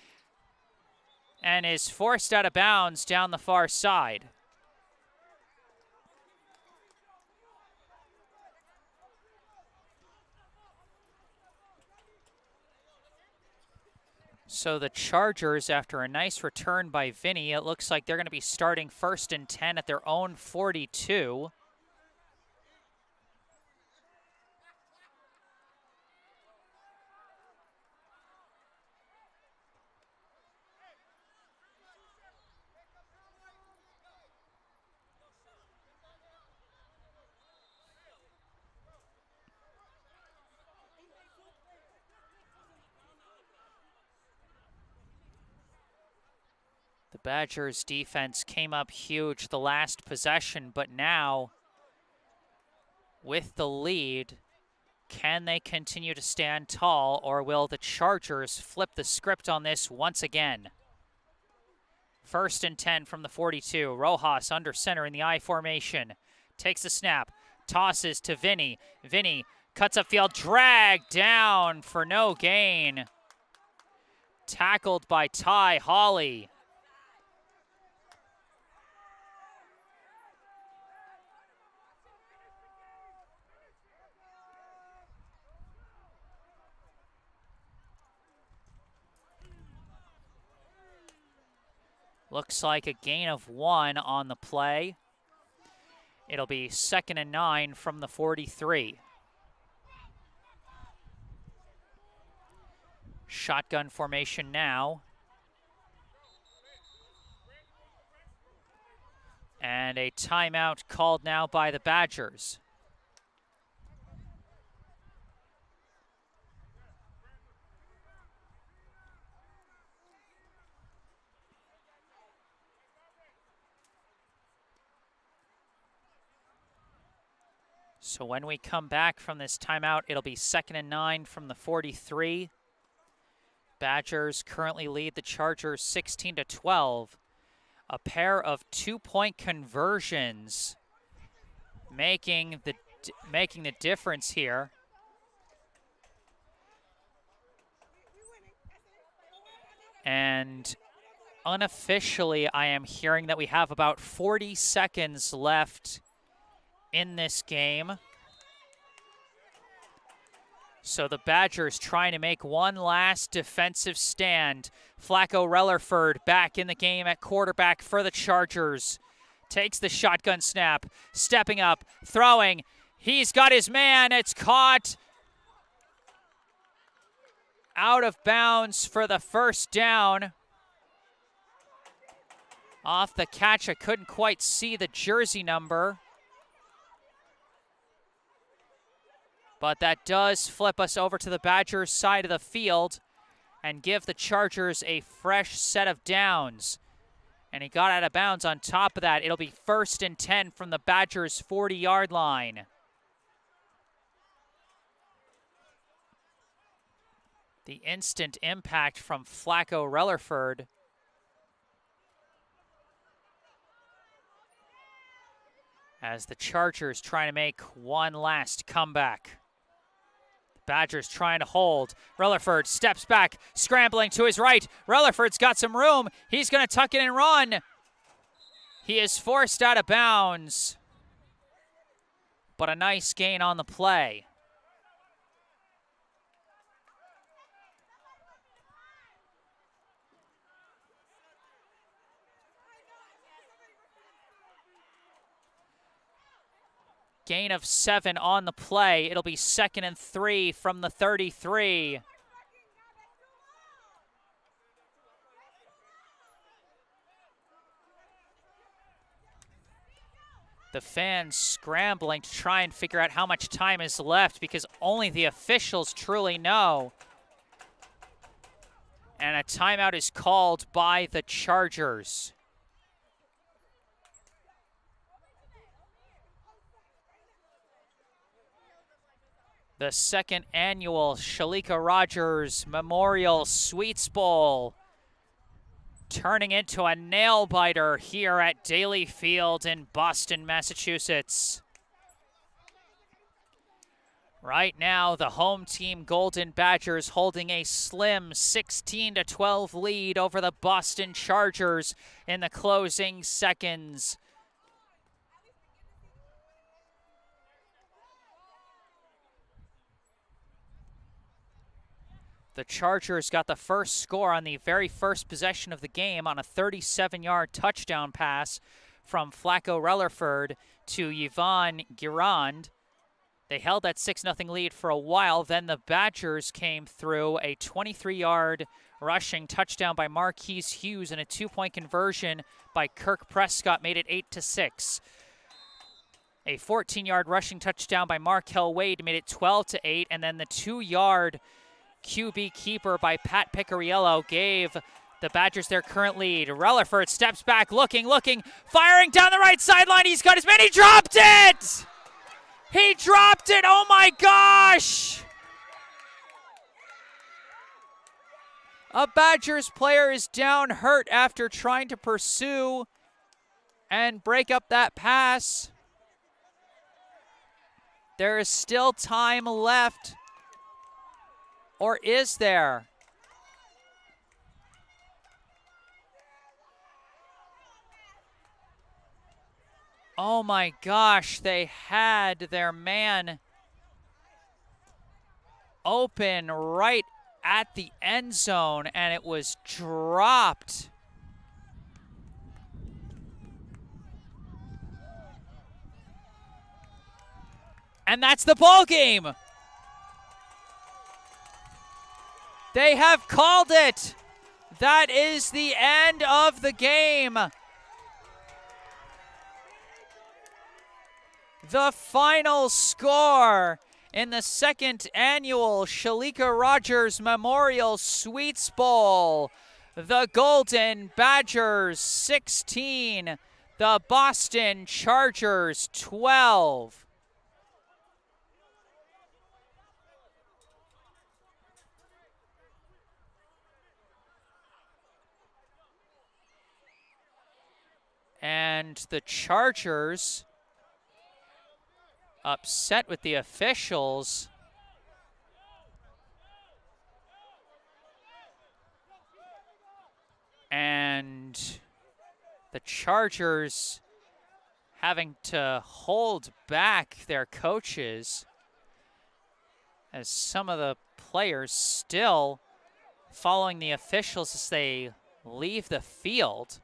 and is forced out of bounds down the far side. So the Chargers, after a nice return by Vinny, it looks like they're going to be starting 1st and 10 at their own 42. The Badgers defense came up huge the last possession, but now with the lead, Can they continue to stand tall, or will the Chargers flip the script on this once again? 1st and 10 from the 42. Rojas under center in the I formation. Takes the snap. Tosses to Vinny. Vinny cuts upfield. Dragged down for no gain. Tackled by Ty Hawley. Looks like a gain of 1 on the play. It'll be 2nd and 9 from the 43. Shotgun formation now. And a timeout called now by the Badgers. So when we come back from this timeout, it'll be 2nd and 9 from the 43. Badgers currently lead the Chargers 16-12. A pair of 2-point conversions making the difference here. And unofficially, I am hearing that we have about 40 seconds left in this game. So the Badgers trying to make one last defensive stand. Flacco Rellerford back in the game at quarterback for the Chargers. Takes the shotgun snap, stepping up, throwing. He's got his man. It's caught out of bounds for the first down. Off the catch, I couldn't quite see the jersey number. But that does flip us over to the Badgers side of the field and give the Chargers a fresh set of downs. And he got out of bounds on top of that. It'll be 1st and 10 from the Badgers' 40-yard line. The instant impact from Flacco Rellerford. As the Chargers trying to make one last comeback. Badgers trying to hold. Rellerford steps back, scrambling to his right. Rellerford's got some room. He's going to tuck it and run. He is forced out of bounds. But a nice gain on the play. Gain of 7 on the play. It'll be 2nd and 3 from the 33. The fans scrambling to try and figure out how much time is left because only the officials truly know. And a timeout is called by the Chargers. The 2nd annual Shalika Rogers Memorial Sweets Bowl turning into a nail-biter here at Daly Field in Boston, Massachusetts. Right now, the home team Golden Badgers holding a slim 16-12 lead over the Boston Chargers in the closing seconds. The Chargers got the first score on the very first possession of the game on a 37-yard touchdown pass from Flacco Rellerford to Yvonne Girand. They held that 6-0 lead for a while. Then the Badgers came through. A 23-yard rushing touchdown by Marquise Hughes and a 2-point conversion by Kirk Prescott made it 8-6. A 14-yard rushing touchdown by Markel Wade made it 12-8, and then the 2-yard QB keeper by Pat Picariello gave the Badgers their current lead. Rellerford steps back, looking, firing down the right sideline. He's got his man. He dropped it! He dropped it. Oh my gosh. A Badgers player is down hurt after trying to pursue and break up that pass. There is still time left. Or is there? Oh my gosh, they had their man open right at the end zone and it was dropped. And that's the ball game. They have called it. That is the end of the game. The final score in the second annual Shalika Rogers Memorial Sweets Bowl. The Golden Badgers 16, the Boston Chargers 12. And the Chargers upset with the officials. And the Chargers having to hold back their coaches as some of the players still following the officials as they leave the field.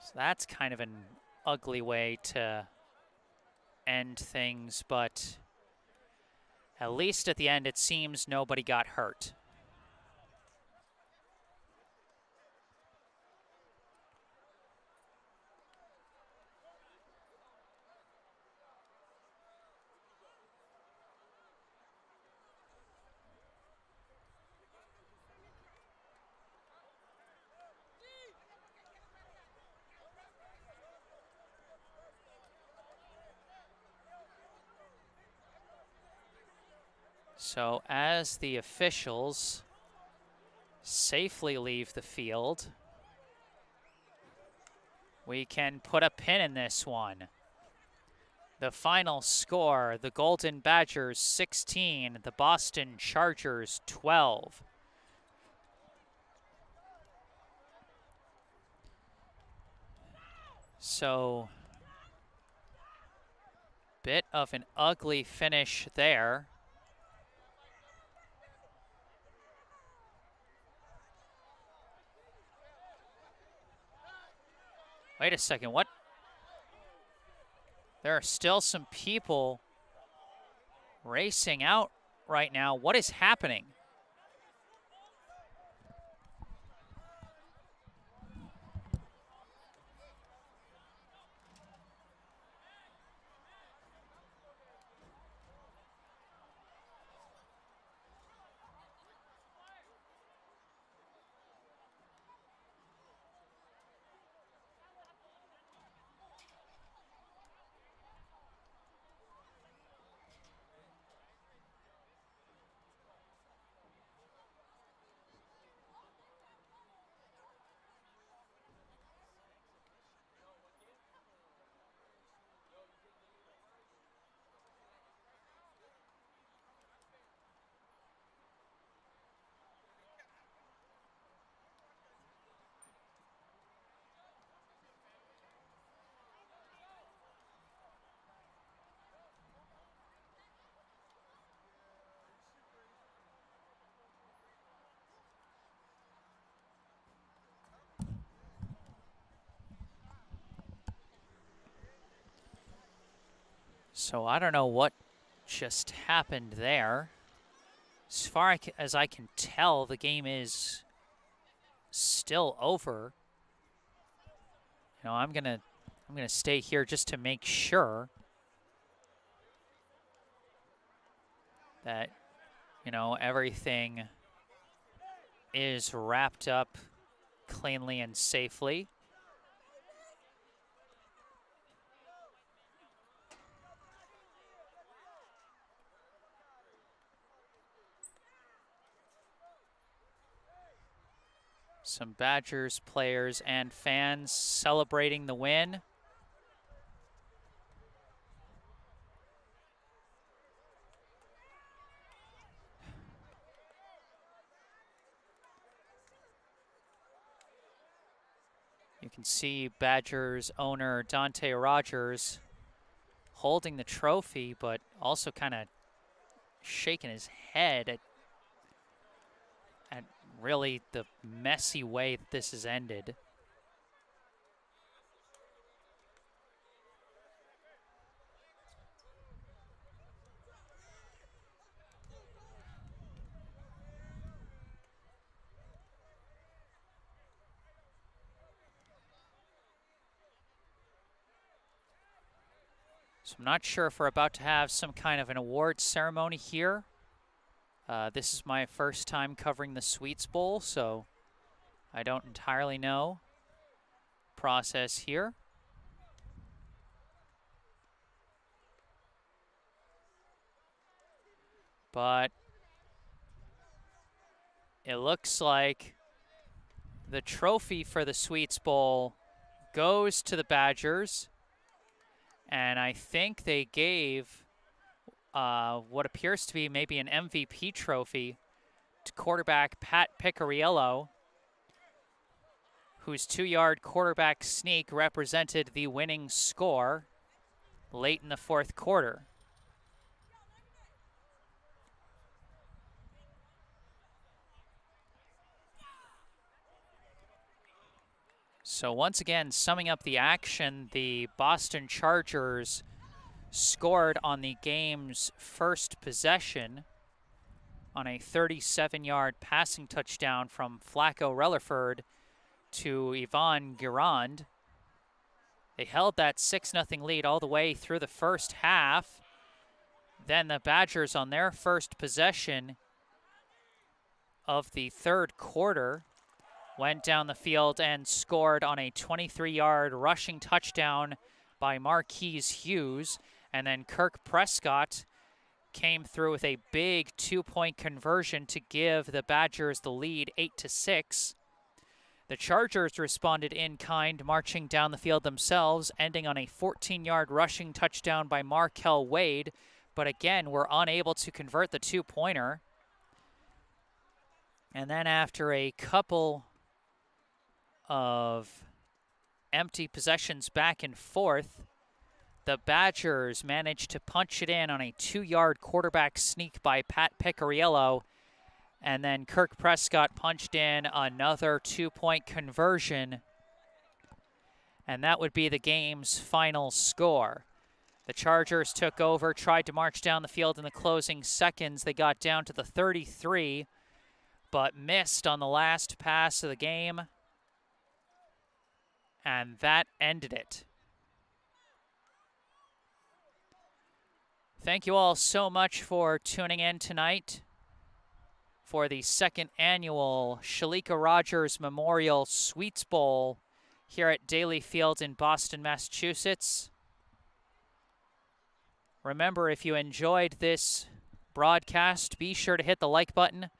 So that's kind of an ugly way to end things, but at least at the end it seems nobody got hurt. So as the officials safely leave the field, we can put a pin in this one. The final score, the Golden Badgers 16, the Boston Chargers 12. So, bit of an ugly finish there. Wait a second, what? There are still some people racing out right now. What is happening? So I don't know what just happened there. As far as I can tell, the game is still over. You know, I'm gonna stay here just to make sure. that, you know, everything is wrapped up cleanly and safely. Some Badgers players and fans celebrating the win. You can see Badgers owner Dante Rogers holding the trophy, but also kind of shaking his head at really the messy way that this has ended. So I'm not sure if we're about to have some kind of an award ceremony here. This is my first time covering the Sweets Bowl, so I don't entirely know the process here. But it looks like the trophy for the Sweets Bowl goes to the Badgers. And I think they gave what appears to be maybe an MVP trophy to quarterback Pat Picariello, whose 2-yard quarterback sneak represented the winning score late in the fourth quarter. So once again, summing up the action, the Boston Chargers scored on the game's first possession on a 37-yard passing touchdown from Flacco Relaford to Yvonne Girond. They held that 6-0 lead all the way through the first half. Then the Badgers, on their first possession of the third quarter, went down the field and scored on a 23-yard rushing touchdown by Marquise Hughes. And then Kirk Prescott came through with a big 2-point conversion to give the Badgers the lead 8-6. The Chargers responded in kind, marching down the field themselves, ending on a 14-yard rushing touchdown by Markel Wade, but again were unable to convert the 2-pointer. And then after a couple of empty possessions back and forth, the Badgers managed to punch it in on a 2-yard quarterback sneak by Pat Picariello, and then Kirk Prescott punched in another 2-point conversion, and that would be the game's final score. The Chargers took over, tried to march down the field in the closing seconds. They got down to the 33, but missed on the last pass of the game, and that ended it. Thank you all so much for tuning in tonight for the second annual Shalika Rogers Memorial Sweets Bowl here at Daly Field in Boston, Massachusetts. Remember, if you enjoyed this broadcast, be sure to hit the like button,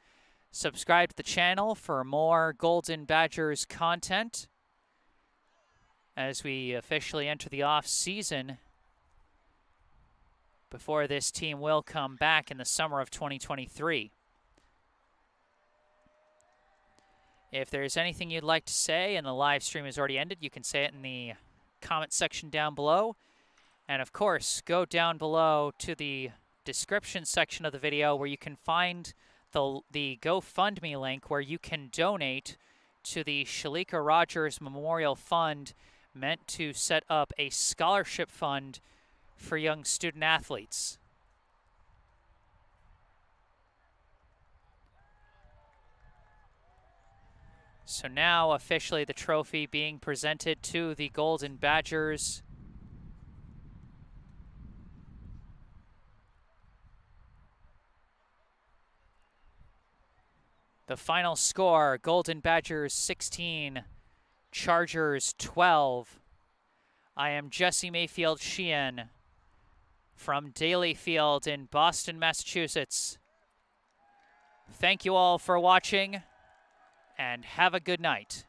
subscribe to the channel for more Golden Badgers content as we officially enter the off-season before this team will come back in the summer of 2023. If there's anything you'd like to say and the live stream has already ended, you can say it in the comment section down below. And of course, go down below to the description section of the video where you can find the GoFundMe link where you can donate to the Shalika Rogers Memorial Fund, meant to set up a scholarship fund for young student athletes. So now officially the trophy being presented to the Golden Badgers. The final score, Golden Badgers 16, Chargers 12. I am Jesse Mayfield Sheehan from Daly Field in Boston, Massachusetts. Thank you all for watching, and have a good night.